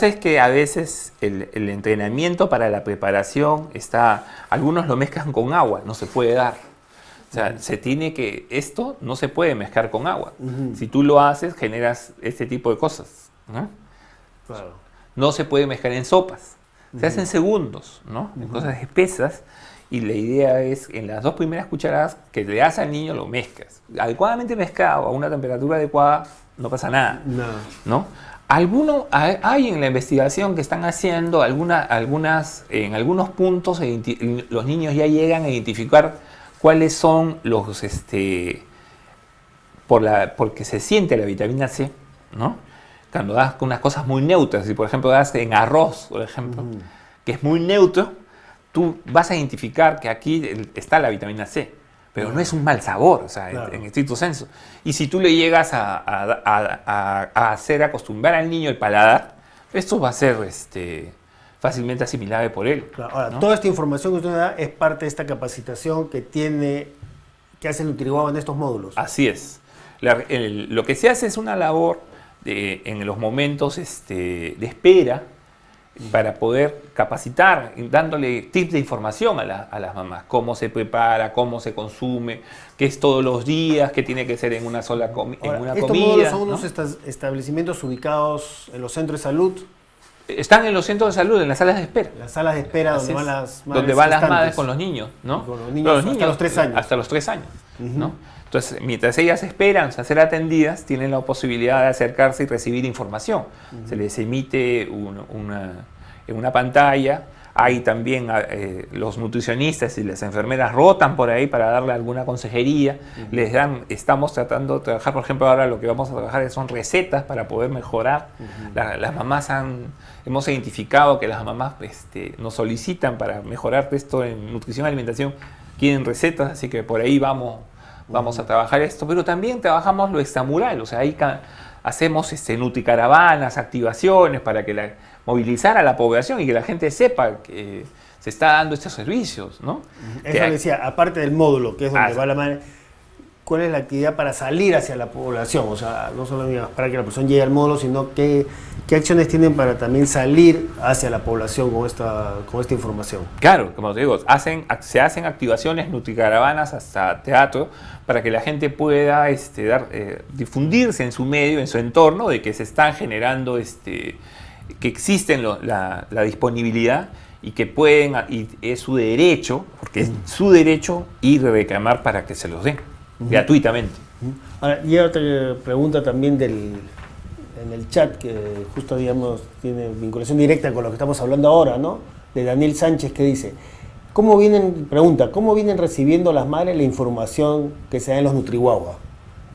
es que a veces el entrenamiento para la preparación algunos lo mezclan con agua, no se puede dar. O sea, esto no se puede mezclar con agua. Si tú lo haces, generas este tipo de cosas, ¿no? Claro. No se puede mezclar en sopas. Se hacen segundos, ¿no? En cosas espesas. Y la idea es, en las 2 primeras cucharadas que le das al niño, lo mezclas. Adecuadamente mezclado, a una temperatura adecuada, no pasa nada, ¿no? Hay en la investigación que están haciendo en algunos puntos, los niños ya llegan a identificar cuáles son los, porque se siente la vitamina C, ¿no? Cuando das unas cosas muy neutras, si por ejemplo das en arroz, por ejemplo, que es muy neutro, tú vas a identificar que aquí está la vitamina C, pero no es un mal sabor, o sea, en estricto senso. Y si tú le llegas a hacer acostumbrar al niño el paladar, esto va a ser fácilmente asimilable por él. Claro. Ahora, ¿no? Toda esta información que usted da es parte de esta capacitación que hace Nutriguagua en estos módulos. Así es. Lo que se hace es una labor en los momentos de espera para poder capacitar, dándole tips de información a las mamás, cómo se prepara, cómo se consume, qué es todos los días, qué tiene que ser en una sola Ahora, estos comida. módulos son ¿no? unos establecimientos ubicados en los centros de salud, Están en los centros de salud, en las salas de espera. las salas de espera Así donde van es. las madres. Donde van las gestantes. madres con los niños, ¿no? Con los niños hasta los 3 años. Hasta los 3 años, ¿no? Entonces, mientras ellas esperan a ser atendidas, tienen la posibilidad de acercarse y recibir información. Se les emite en una pantalla. Hay también los nutricionistas y las enfermeras rotan por ahí para darle alguna consejería. Estamos tratando de trabajar, por ejemplo, ahora lo que vamos a trabajar son recetas para poder mejorar. Las mamás hemos identificado que las mamás nos solicitan para mejorar esto en nutrición y alimentación, quieren recetas, así que por ahí vamos a trabajar esto. Pero también trabajamos lo extramural, o sea, ahí hacemos nutricaravanas, activaciones para que movilizar a la población y que la gente sepa que se está dando estos servicios, ¿no? Eso decía, aparte del módulo, que es donde va la madre, ¿cuál es la actividad para salir hacia la población? O sea, no solo para que la persona llegue al módulo, sino qué acciones tienen para también salir hacia la población con esta información. Claro, como te digo, se hacen activaciones, nutricaravanas, hasta teatro, para que la gente pueda difundirse en su medio, en su entorno, de que se están generando, que existen la disponibilidad y que pueden, y es su derecho, porque es su derecho, ir y reclamar para que se los den gratuitamente. Ahora, y otra pregunta también en el chat, que justo digamos tiene vinculación directa con lo que estamos hablando ahora, ¿no? De Daniel Sánchez, que dice, ¿cómo vienen recibiendo las madres la información que se da en los Nutriguagua?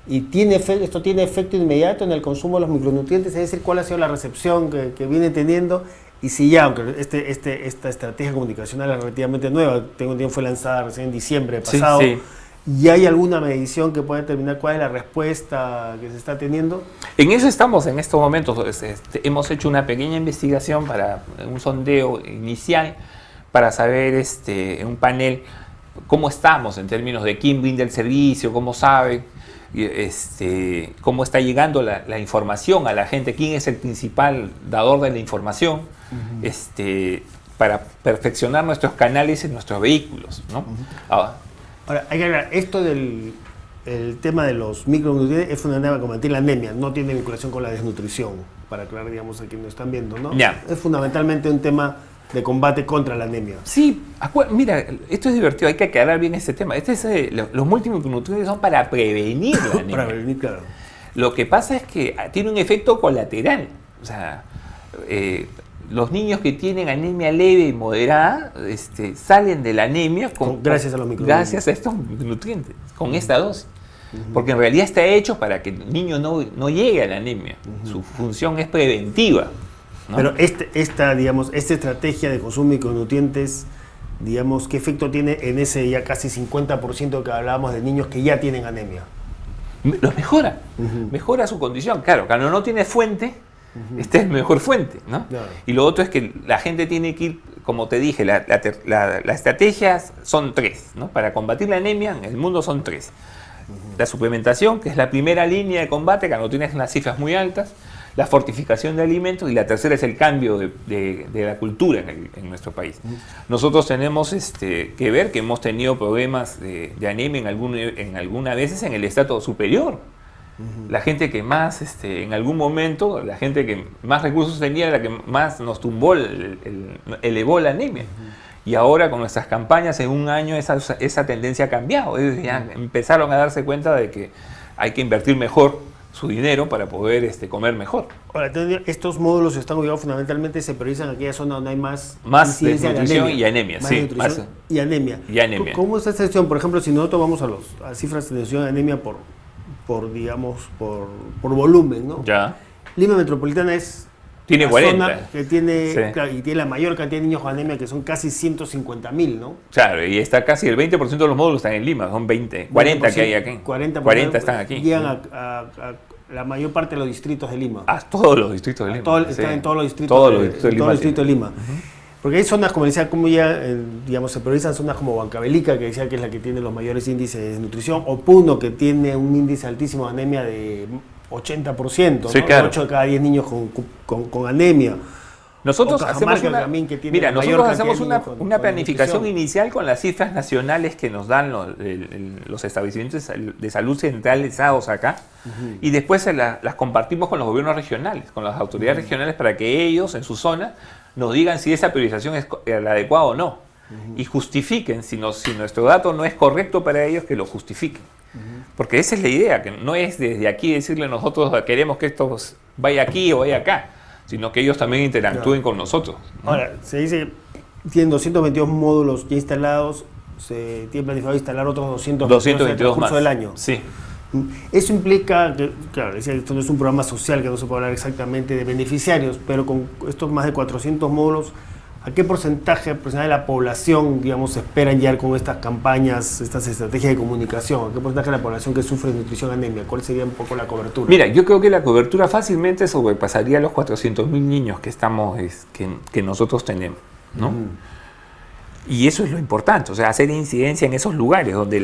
¿Y esto tiene efecto inmediato en el consumo de los micronutrientes? Es decir, ¿cuál ha sido la recepción que viene teniendo? Y si ya, aunque esta estrategia comunicacional es relativamente nueva, tengo entendido fue lanzada recién en diciembre pasado, Sí. ¿y hay alguna medición que pueda determinar cuál es la respuesta que se está teniendo? En eso estamos en estos momentos. Hemos hecho una pequeña investigación para un sondeo inicial para saber en un panel cómo estamos en términos de quién brinda el servicio, cómo sabe, cómo está llegando la información a la gente, quién es el principal dador de la información, para perfeccionar nuestros canales en nuestros vehículos, ¿no? Ahora, hay que aclarar, esto del tema de los micronutrientes es fundamental para combatir la anemia, no tiene vinculación con la desnutrición, para aclarar, digamos, a quienes nos están viendo, ¿no? Ya. Es fundamentalmente un tema de combate contra la anemia. Sí, mira, esto es divertido, hay que aclarar bien este tema. Los multimicronutrientes son para prevenir la anemia. Para prevenir, claro. Lo que pasa es que tiene un efecto colateral. O sea, los niños que tienen anemia leve y moderada salen de la anemia gracias a los micronutrientes. Gracias a estos nutrientes, con esta dosis. Porque en realidad está hecho para que el niño no llegue a la anemia. Su función es preventiva, ¿no? Pero esta estrategia de consumo de micronutrientes, digamos, ¿qué efecto tiene en ese ya casi 50% que hablábamos de niños que ya tienen anemia? Los mejora su condición. Claro, cuando no tiene fuente, esta es la mejor fuente, ¿no? Claro. Y lo otro es que la gente tiene que ir, como te dije, las estrategias son 3, ¿no? Para combatir la anemia en el mundo son 3. La suplementación, que es la primera línea de combate cuando tienes unas cifras muy altas, la fortificación de alimentos, y la tercera es el cambio de la cultura en nuestro país. Nosotros tenemos que ver que hemos tenido problemas de anemia en algunas veces en el estrato superior. La gente que más, en algún momento, la gente que más recursos tenía era la que más nos tumbó, elevó la anemia. Y ahora con nuestras campañas en un año esa tendencia ha cambiado. Ellos ya empezaron a darse cuenta de que hay que invertir mejor su dinero para poder comer mejor. Ahora, entonces, estos módulos están ubicados fundamentalmente, se priorizan en aquella zona donde hay más incidencia de nutrición y anemia. Más Sí, nutrición y anemia. Y anemia. ¿Cómo está esta situación? Por ejemplo, si nosotros vamos a cifras de nutrición y anemia por volumen, ¿no? Ya. Lima Metropolitana Tiene la 40. zona que tiene, Sí. claro, y tiene la mayor cantidad de niños con anemia, que son casi 150.000, ¿no? Claro, y está casi el 20% de los módulos están en Lima, son 40 que hay aquí. 40 están aquí. Llegan a la mayor parte de los distritos de Lima. A todos los distritos de Lima. Están en todos los distritos, Todos los distritos de Lima. Porque hay zonas, como decía, como ya, digamos, se priorizan zonas como Huancavelica, que decía que es la que tiene los mayores índices de nutrición, o Puno, que tiene un índice altísimo de anemia de 80%, Sí, ¿no? claro. 8 de cada 10 niños con anemia. Nosotros O hacemos Cajamarca también, que tiene mira, la mayor nosotros cantidad hacemos de niños con una planificación nutrición. inicial con las cifras nacionales que nos dan los establecimientos de salud centralizados acá, y después las compartimos con los gobiernos regionales, con las autoridades regionales, para que ellos en su zona nos digan si esa priorización es la adecuada o no, y justifiquen, si nuestro dato no es correcto para ellos, que lo justifiquen. Porque esa es la idea, que no es desde aquí decirle nosotros queremos que esto vaya aquí o vaya acá, sino que ellos también interactúen con nosotros, ¿no? Ahora, se dice, tienen 222 módulos ya instalados, se tiene planificado instalar otros 222 en el 222 curso más. del año. Sí. Eso implica que, claro, decía, esto no es un programa social, que no se puede hablar exactamente de beneficiarios, pero con estos más de 400 módulos, ¿a qué porcentaje de la población, digamos, esperan llegar con estas campañas, estas estrategias de comunicación? ¿A qué porcentaje de la población que sufre de nutrición anemia? ¿Cuál sería un poco la cobertura? Mira, yo creo que la cobertura fácilmente sobrepasaría los 400.000 niños que nosotros tenemos, ¿no? Y eso es lo importante, o sea, hacer incidencia en esos lugares donde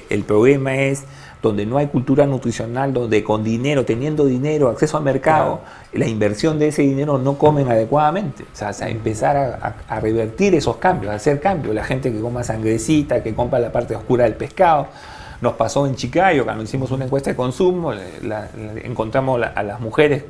el problema es donde no hay cultura nutricional, donde con dinero, teniendo dinero, acceso al mercado, la inversión de ese dinero no comen adecuadamente. O sea, empezar a revertir esos cambios, a hacer cambios. La gente que coma sangrecita, que compra la parte oscura del pescado. Nos pasó en Chiclayo, cuando hicimos una encuesta de consumo, encontramos a las mujeres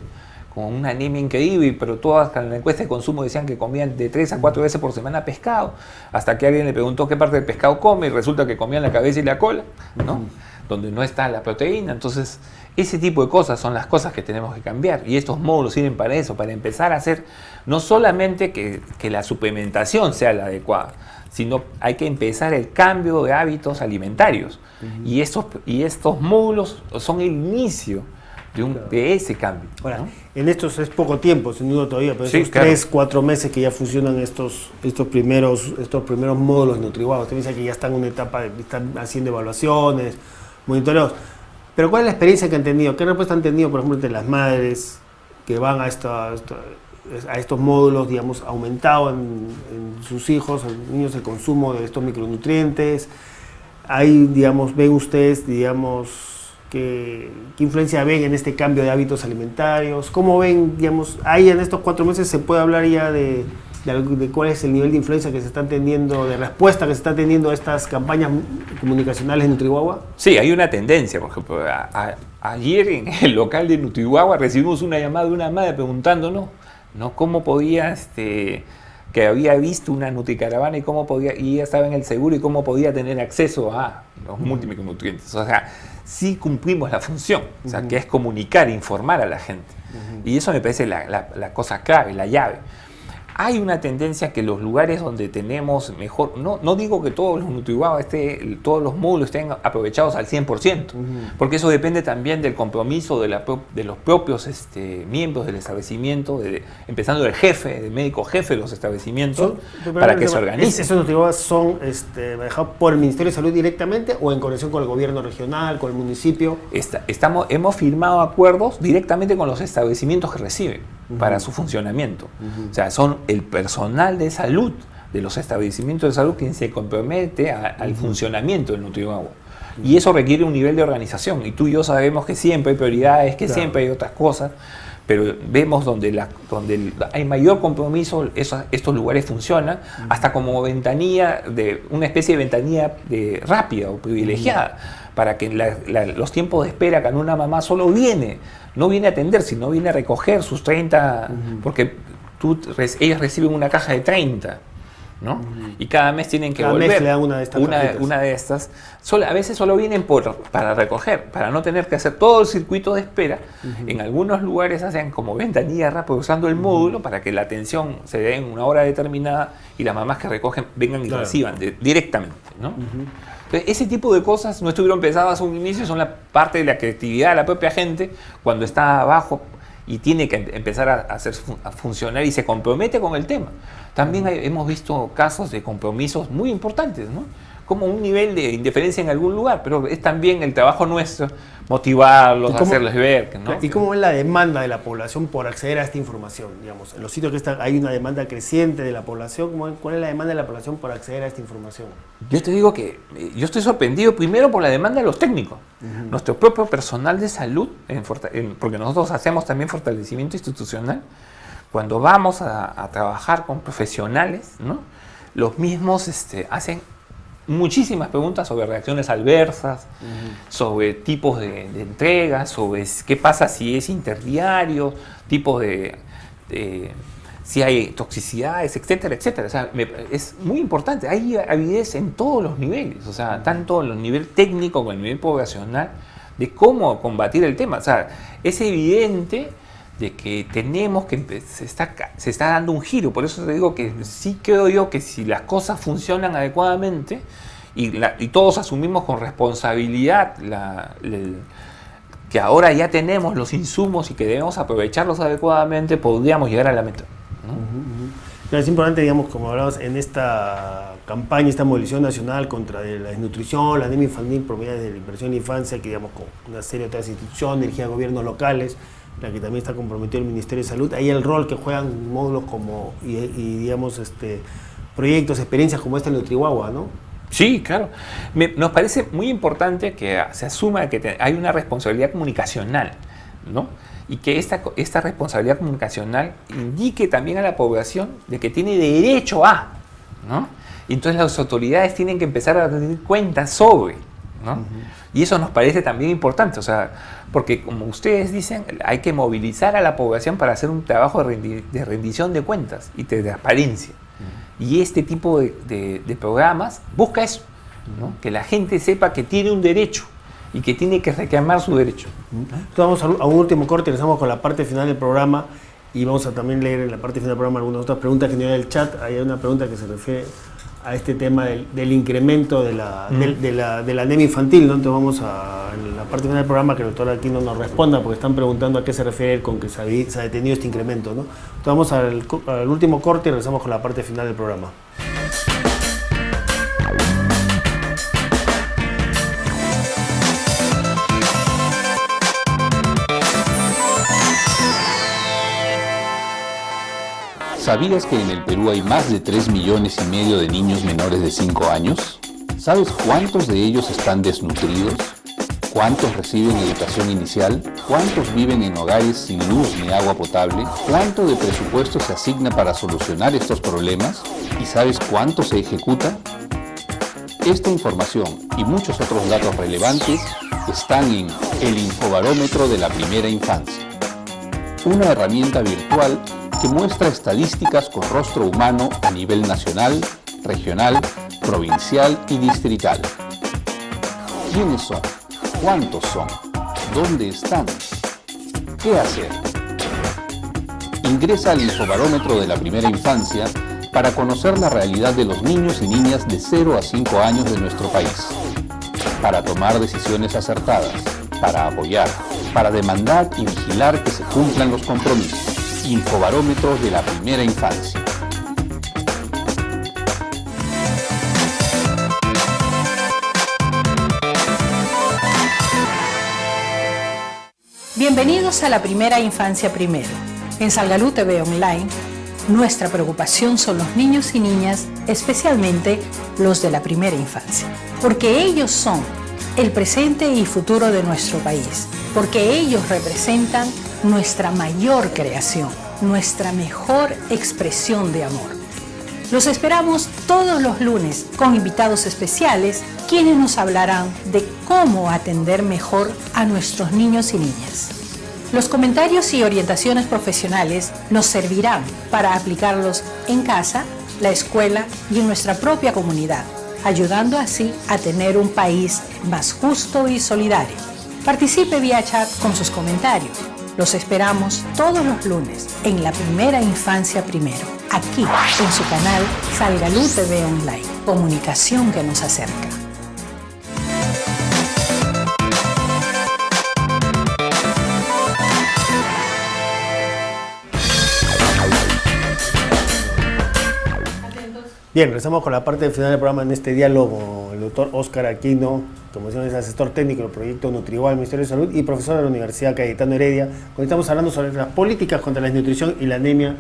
con una anemia increíble, pero todas en la encuesta de consumo decían que comían de 3 a 4 veces por semana pescado, hasta que alguien le preguntó qué parte del pescado come, y resulta que comían la cabeza y la cola, ¿no? Donde no está la proteína. Entonces, ese tipo de cosas son las cosas que tenemos que cambiar, y estos módulos sirven para eso, para empezar a hacer no solamente que la suplementación sea la adecuada, sino hay que empezar el cambio de hábitos alimentarios, y estos módulos son el inicio de ese cambio. Ahora, ¿no? en estos es poco tiempo, sin duda todavía, pero Sí, esos claro. 3-4 meses que ya funcionan estos primeros módulos de NutriWow. Usted dice que ya están en una etapa están haciendo evaluaciones, monitoreos. Pero ¿cuál es la experiencia que han tenido? ¿Qué respuesta han tenido, por ejemplo, entre las madres que van a estos módulos, digamos, aumentado en sus hijos, en niños, el consumo de estos micronutrientes? Ahí, digamos, ven ustedes, digamos, ¿qué influencia ven en este cambio de hábitos alimentarios? ¿Cómo ven, digamos, ahí en estos 4 meses se puede hablar ya de cuál es el nivel de influencia que se están teniendo, de respuesta que se está teniendo a estas campañas comunicacionales de NutriWow? Sí, hay una tendencia. Por ejemplo, ayer en el local de NutriWow recibimos una llamada de una madre preguntándonos, ¿no?, cómo podía, que había visto una nutricaravana y cómo podía, y ella estaba en el seguro, y cómo podía tener acceso a los multimicronutrientes. O sea, sí cumplimos la función, o sea, que es comunicar, informar a la gente. Y eso me parece la cosa clave, la llave. Hay una tendencia que los lugares donde tenemos mejor, no digo que todos los NutriWow todos los módulos estén aprovechados al 100%, porque eso depende también del compromiso de los propios miembros del establecimiento, empezando del jefe, del médico jefe de los establecimientos, para que se organicen. ¿Esos NutriWow son manejados por el Ministerio de Salud directamente o en conexión con el gobierno regional, con el municipio? Hemos firmado acuerdos directamente con los establecimientos que reciben para su funcionamiento. O sea, son el personal de salud de los establecimientos de salud quien se compromete al funcionamiento del NutriWow. Y eso requiere un nivel de organización. Y tú y yo sabemos que siempre hay prioridades, que siempre hay otras cosas, pero vemos donde hay mayor compromiso, estos lugares funcionan, hasta como ventanilla, una especie de ventanilla rápida o privilegiada, para que los tiempos de espera, cuando una mamá solo no viene a atender, sino viene a recoger sus 30, porque ellas reciben una caja de 30, ¿no? Y cada mes tienen que Cada volver. mes le dan una de estas cajitas. Una de estas. A veces solo vienen para recoger, para no tener que hacer todo el circuito de espera. En algunos lugares hacen como ventanilla rápida usando el módulo para que la atención se dé en una hora determinada y las mamás que recogen vengan y reciban directamente, ¿no? Entonces, ese tipo de cosas no estuvieron pensadas a un inicio, son la parte de la creatividad de la propia gente cuando está abajo y tiene que empezar a funcionar y se compromete con el tema. También hemos visto casos de compromisos muy importantes, ¿no? Como un nivel de indiferencia en algún lugar, pero es también el trabajo nuestro motivarlos, hacerles ver, ¿no? ¿Y cómo ven la demanda de la población por acceder a esta información? Digamos, en los sitios que están, hay una demanda creciente de la población. ¿Cuál es la demanda de la población por acceder a esta información? Yo te digo que yo estoy sorprendido primero por la demanda de los técnicos. Nuestro propio personal de salud, porque nosotros hacemos también fortalecimiento institucional, cuando vamos a trabajar con profesionales, ¿no? Los mismos hacen muchísimas preguntas sobre reacciones adversas, sobre tipos de entregas, sobre qué pasa si es interdiario, tipos de si hay toxicidades, etcétera, etcétera. O sea, es muy importante. Hay avidez en todos los niveles, o sea, tanto en el nivel técnico como en el nivel poblacional, de cómo combatir el tema. O sea, es evidente de que tenemos que se está dando un giro. Por eso te digo que sí creo yo que si las cosas funcionan adecuadamente y todos asumimos con responsabilidad que ahora ya tenemos los insumos y que debemos aprovecharlos adecuadamente, podríamos llegar a la meta, ¿no? Es importante, digamos, como hablamos en esta campaña, esta movilización nacional contra la desnutrición, la anemia infantil por medio de la inversión en infancia, que digamos con una serie de otras instituciones, dirigidas a gobiernos locales, la que también está comprometido el Ministerio de Salud, ahí el rol que juegan módulos como y digamos proyectos, experiencias como esta en Nutrihuahua, ¿no? Sí, claro. Nos parece muy importante que se asuma que hay una responsabilidad comunicacional, ¿no? Y que esta responsabilidad comunicacional indique también a la población de que tiene derecho a, ¿no? Y entonces las autoridades tienen que empezar a tener cuenta sobre, ¿no? Y eso nos parece también importante, o sea, porque como ustedes dicen, hay que movilizar a la población para hacer un trabajo de rendición de cuentas y de transparencia. Y este tipo de programas busca eso, ¿no? Que la gente sepa que tiene un derecho y que tiene que reclamar su derecho. Entonces vamos a un último corte, regresamos con la parte final del programa y vamos a también leer en la parte final del programa algunas otras preguntas que nos da el chat. Hay una pregunta que se refiere a este tema del incremento de la anemia infantil, ¿no? Entonces vamos en la parte final del programa que el doctor Aquino nos responda, porque están preguntando a qué se refiere con que se ha detenido este incremento, ¿no? Entonces vamos al último corte y regresamos con la parte final del programa. ¿Sabías que en el Perú hay más de 3,5 millones de niños menores de 5 años? ¿Sabes cuántos de ellos están desnutridos? ¿Cuántos reciben educación inicial? ¿Cuántos viven en hogares sin luz ni agua potable? ¿Cuánto de presupuesto se asigna para solucionar estos problemas? ¿Y sabes cuánto se ejecuta? Esta información y muchos otros datos relevantes están en el Infobarómetro de la Primera Infancia, una herramienta virtual que muestra estadísticas con rostro humano a nivel nacional, regional, provincial y distrital. ¿Quiénes son? ¿Cuántos son? ¿Dónde están? ¿Qué hacer? Ingresa al Infobarómetro de la Primera Infancia para conocer la realidad de los niños y niñas de 0 a 5 años de nuestro país, para tomar decisiones acertadas, para apoyar, para demandar y vigilar que se cumplan los compromisos. Infobarómetro de la Primera Infancia. Bienvenidos a la Primera Infancia Primero. En Salgalú TV Online, nuestra preocupación son los niños y niñas, especialmente los de la primera infancia, porque ellos son el presente y futuro de nuestro país, porque ellos representan nuestra mayor creación, nuestra mejor expresión de amor. Los esperamos todos los lunes con invitados especiales, quienes nos hablarán de cómo atender mejor a nuestros niños y niñas. Los comentarios y orientaciones profesionales nos servirán para aplicarlos en casa, la escuela y en nuestra propia comunidad, ayudando así a tener un país más justo y solidario. Participe vía chat con sus comentarios. Los esperamos todos los lunes en la Primera Infancia Primero, aquí en su canal Salgalú TV Online. Comunicación que nos acerca. Bien, regresamos con la parte final del programa en este diálogo. El doctor Óscar Aquino, como decíamos, es asesor técnico del proyecto Nutrihuahua del Ministerio de Salud y profesor de la Universidad Cayetano Heredia. Hoy estamos hablando sobre las políticas contra la desnutrición y la anemia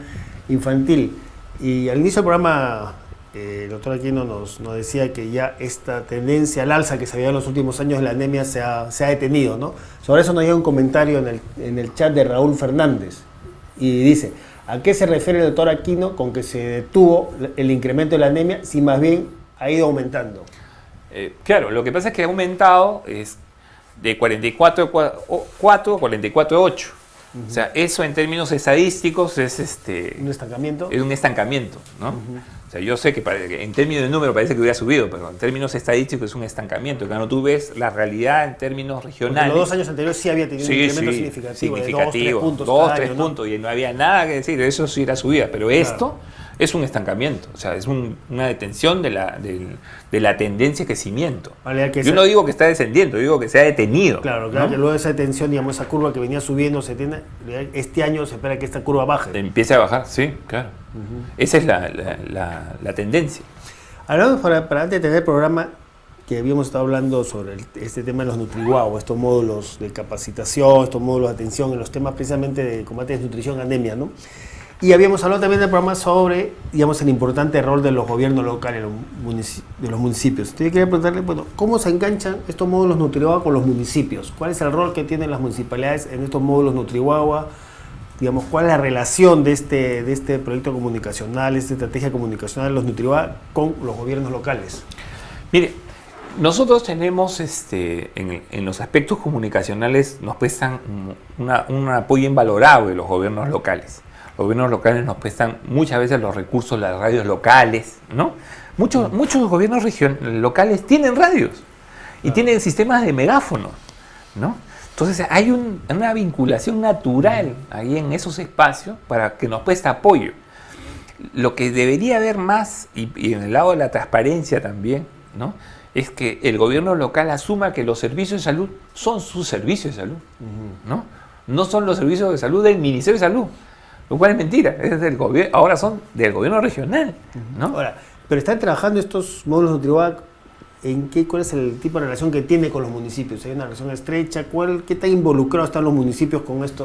infantil. Y al inicio del programa, el doctor Aquino nos decía que ya esta tendencia al alza que se había en los últimos años de la anemia se ha detenido, ¿no? Sobre eso nos llega un comentario en el chat de Raúl Fernández. Y dice: ¿A qué se refiere el doctor Aquino con que se detuvo el incremento de la anemia si más bien ha ido aumentando? Claro, lo que pasa es que ha aumentado es de 44,4 a 44,8. O sea, eso en términos estadísticos es ¿Un estancamiento? Es un estancamiento, ¿no? O sea, yo sé que en términos de número parece que hubiera subido, pero en términos estadísticos es un estancamiento. Cuando tú ves la realidad en términos regionales... Porque los 2 años anteriores sí había tenido un incremento significativo, de 2, 3 puntos. Y no había nada que decir, eso sí era subida, pero claro, esto es un estancamiento, o sea, es una detención de la tendencia de crecimiento. Vale, yo no digo que está descendiendo, digo que se ha detenido. Claro, ¿no? Que luego de esa detención, digamos, esa curva que venía subiendo, este año se espera que esta curva baje. Empiece a bajar, sí, claro. Esa es la tendencia. Hablamos para antes de tener el programa, que habíamos estado hablando sobre este tema de los NutriWOW, estos módulos de capacitación, estos módulos de atención en los temas precisamente de combate de desnutrición, anemia, ¿no? Y habíamos hablado también del programa sobre, digamos, el importante rol de los gobiernos locales, de los municipios. Entonces, yo quería preguntarle, bueno, ¿cómo se enganchan estos módulos NutriWOW con los municipios? ¿Cuál es el rol que tienen las municipalidades en estos módulos NutriWOW? Digamos, ¿cuál es la relación de este proyecto comunicacional, esta estrategia comunicacional de los NutriWOW con los gobiernos locales? Mire, nosotros tenemos, en los aspectos comunicacionales, nos prestan un apoyo invalorable los gobiernos locales. Los gobiernos locales nos prestan muchas veces los recursos, las radios locales, ¿no? Muchos gobiernos locales tienen radios y tienen sistemas de megáfonos, ¿no? Entonces hay una vinculación natural ahí en esos espacios para que nos preste apoyo. Lo que debería haber más, y en el lado de la transparencia también, ¿no?, es que el gobierno local asuma que los servicios de salud son sus servicios de salud, ¿no? No son los servicios de salud del Ministerio de Salud. Lo cual es mentira, es del gobierno, ahora son del gobierno regional, ¿no? Ahora, pero están trabajando estos módulos NutriWOW, ¿cuál es el tipo de relación que tiene con los municipios? ¿Hay una relación estrecha? ¿Qué tan involucrados están los municipios con este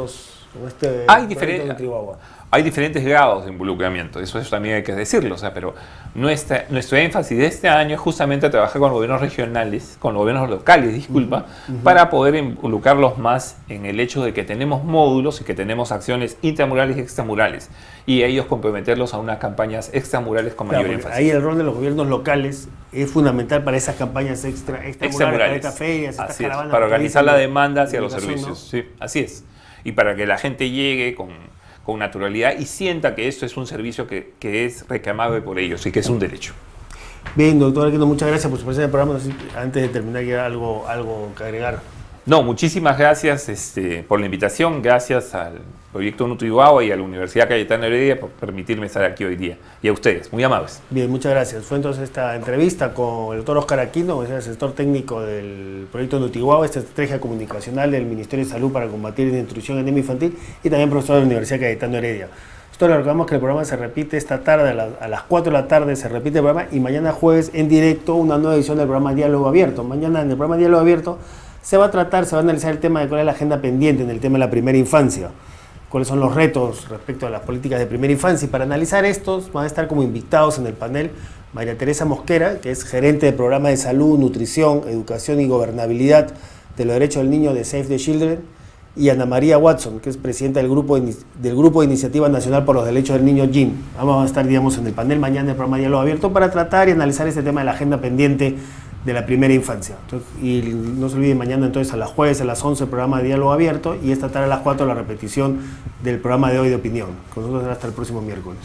NutriWOW? Hay diferentes grados de involucramiento, eso también hay que decirlo, o sea, pero nuestro énfasis de este año es justamente trabajar con los gobiernos regionales, con los gobiernos locales, disculpa, para poder involucrarlos más en el hecho de que tenemos módulos y que tenemos acciones intramurales y extramurales, y a ellos comprometerlos a unas campañas extramurales con mayor énfasis. Ahí el rol de los gobiernos locales es fundamental para esas campañas extramurales, para estas ferias, estas caravanas. Para organizar la demanda hacia los servicios, ¿no? Sí, así es. Y para que la gente llegue con naturalidad y sienta que esto es un servicio que es reclamable por ellos y que es un derecho. Bien, doctor Aquino, muchas gracias por su presencia en el programa. Antes de terminar, ¿ya algo que agregar? No, muchísimas gracias por la invitación, gracias al proyecto NutriWOW y a la Universidad Cayetano Heredia por permitirme estar aquí hoy día. Y a ustedes, muy amables. Bien, muchas gracias. Fue entonces esta entrevista con el doctor Oscar Aquino, el asesor técnico del proyecto NutriWOW, esta estrategia comunicacional del Ministerio de Salud para combatir la desnutrición, anemia infantil, y también profesor de la Universidad Cayetano Heredia. Esto le recordamos que el programa se repite esta tarde, a las 4 de la tarde se repite el programa, y mañana jueves en directo una nueva edición del programa Diálogo Abierto. Mañana en el programa Diálogo Abierto se va a analizar el tema de cuál es la agenda pendiente en el tema de la primera infancia, cuáles son los retos respecto a las políticas de primera infancia. Y para analizar estos van a estar como invitados en el panel María Teresa Mosquera, que es gerente de programa de salud, nutrición, educación y gobernabilidad de los derechos del niño de Save the Children, y Ana María Watson, que es presidenta del grupo de Iniciativa Nacional por los Derechos del Niño, GIN. Vamos a estar, digamos, en el panel mañana en el programa Diálogo Abierto para tratar y analizar este tema de la agenda pendiente de la primera infancia. Entonces, y no se olviden, mañana entonces a las jueves a las 11 el programa de Diálogo Abierto, y esta tarde a las 4 la repetición del programa de hoy de opinión. Con nosotros hasta el próximo miércoles.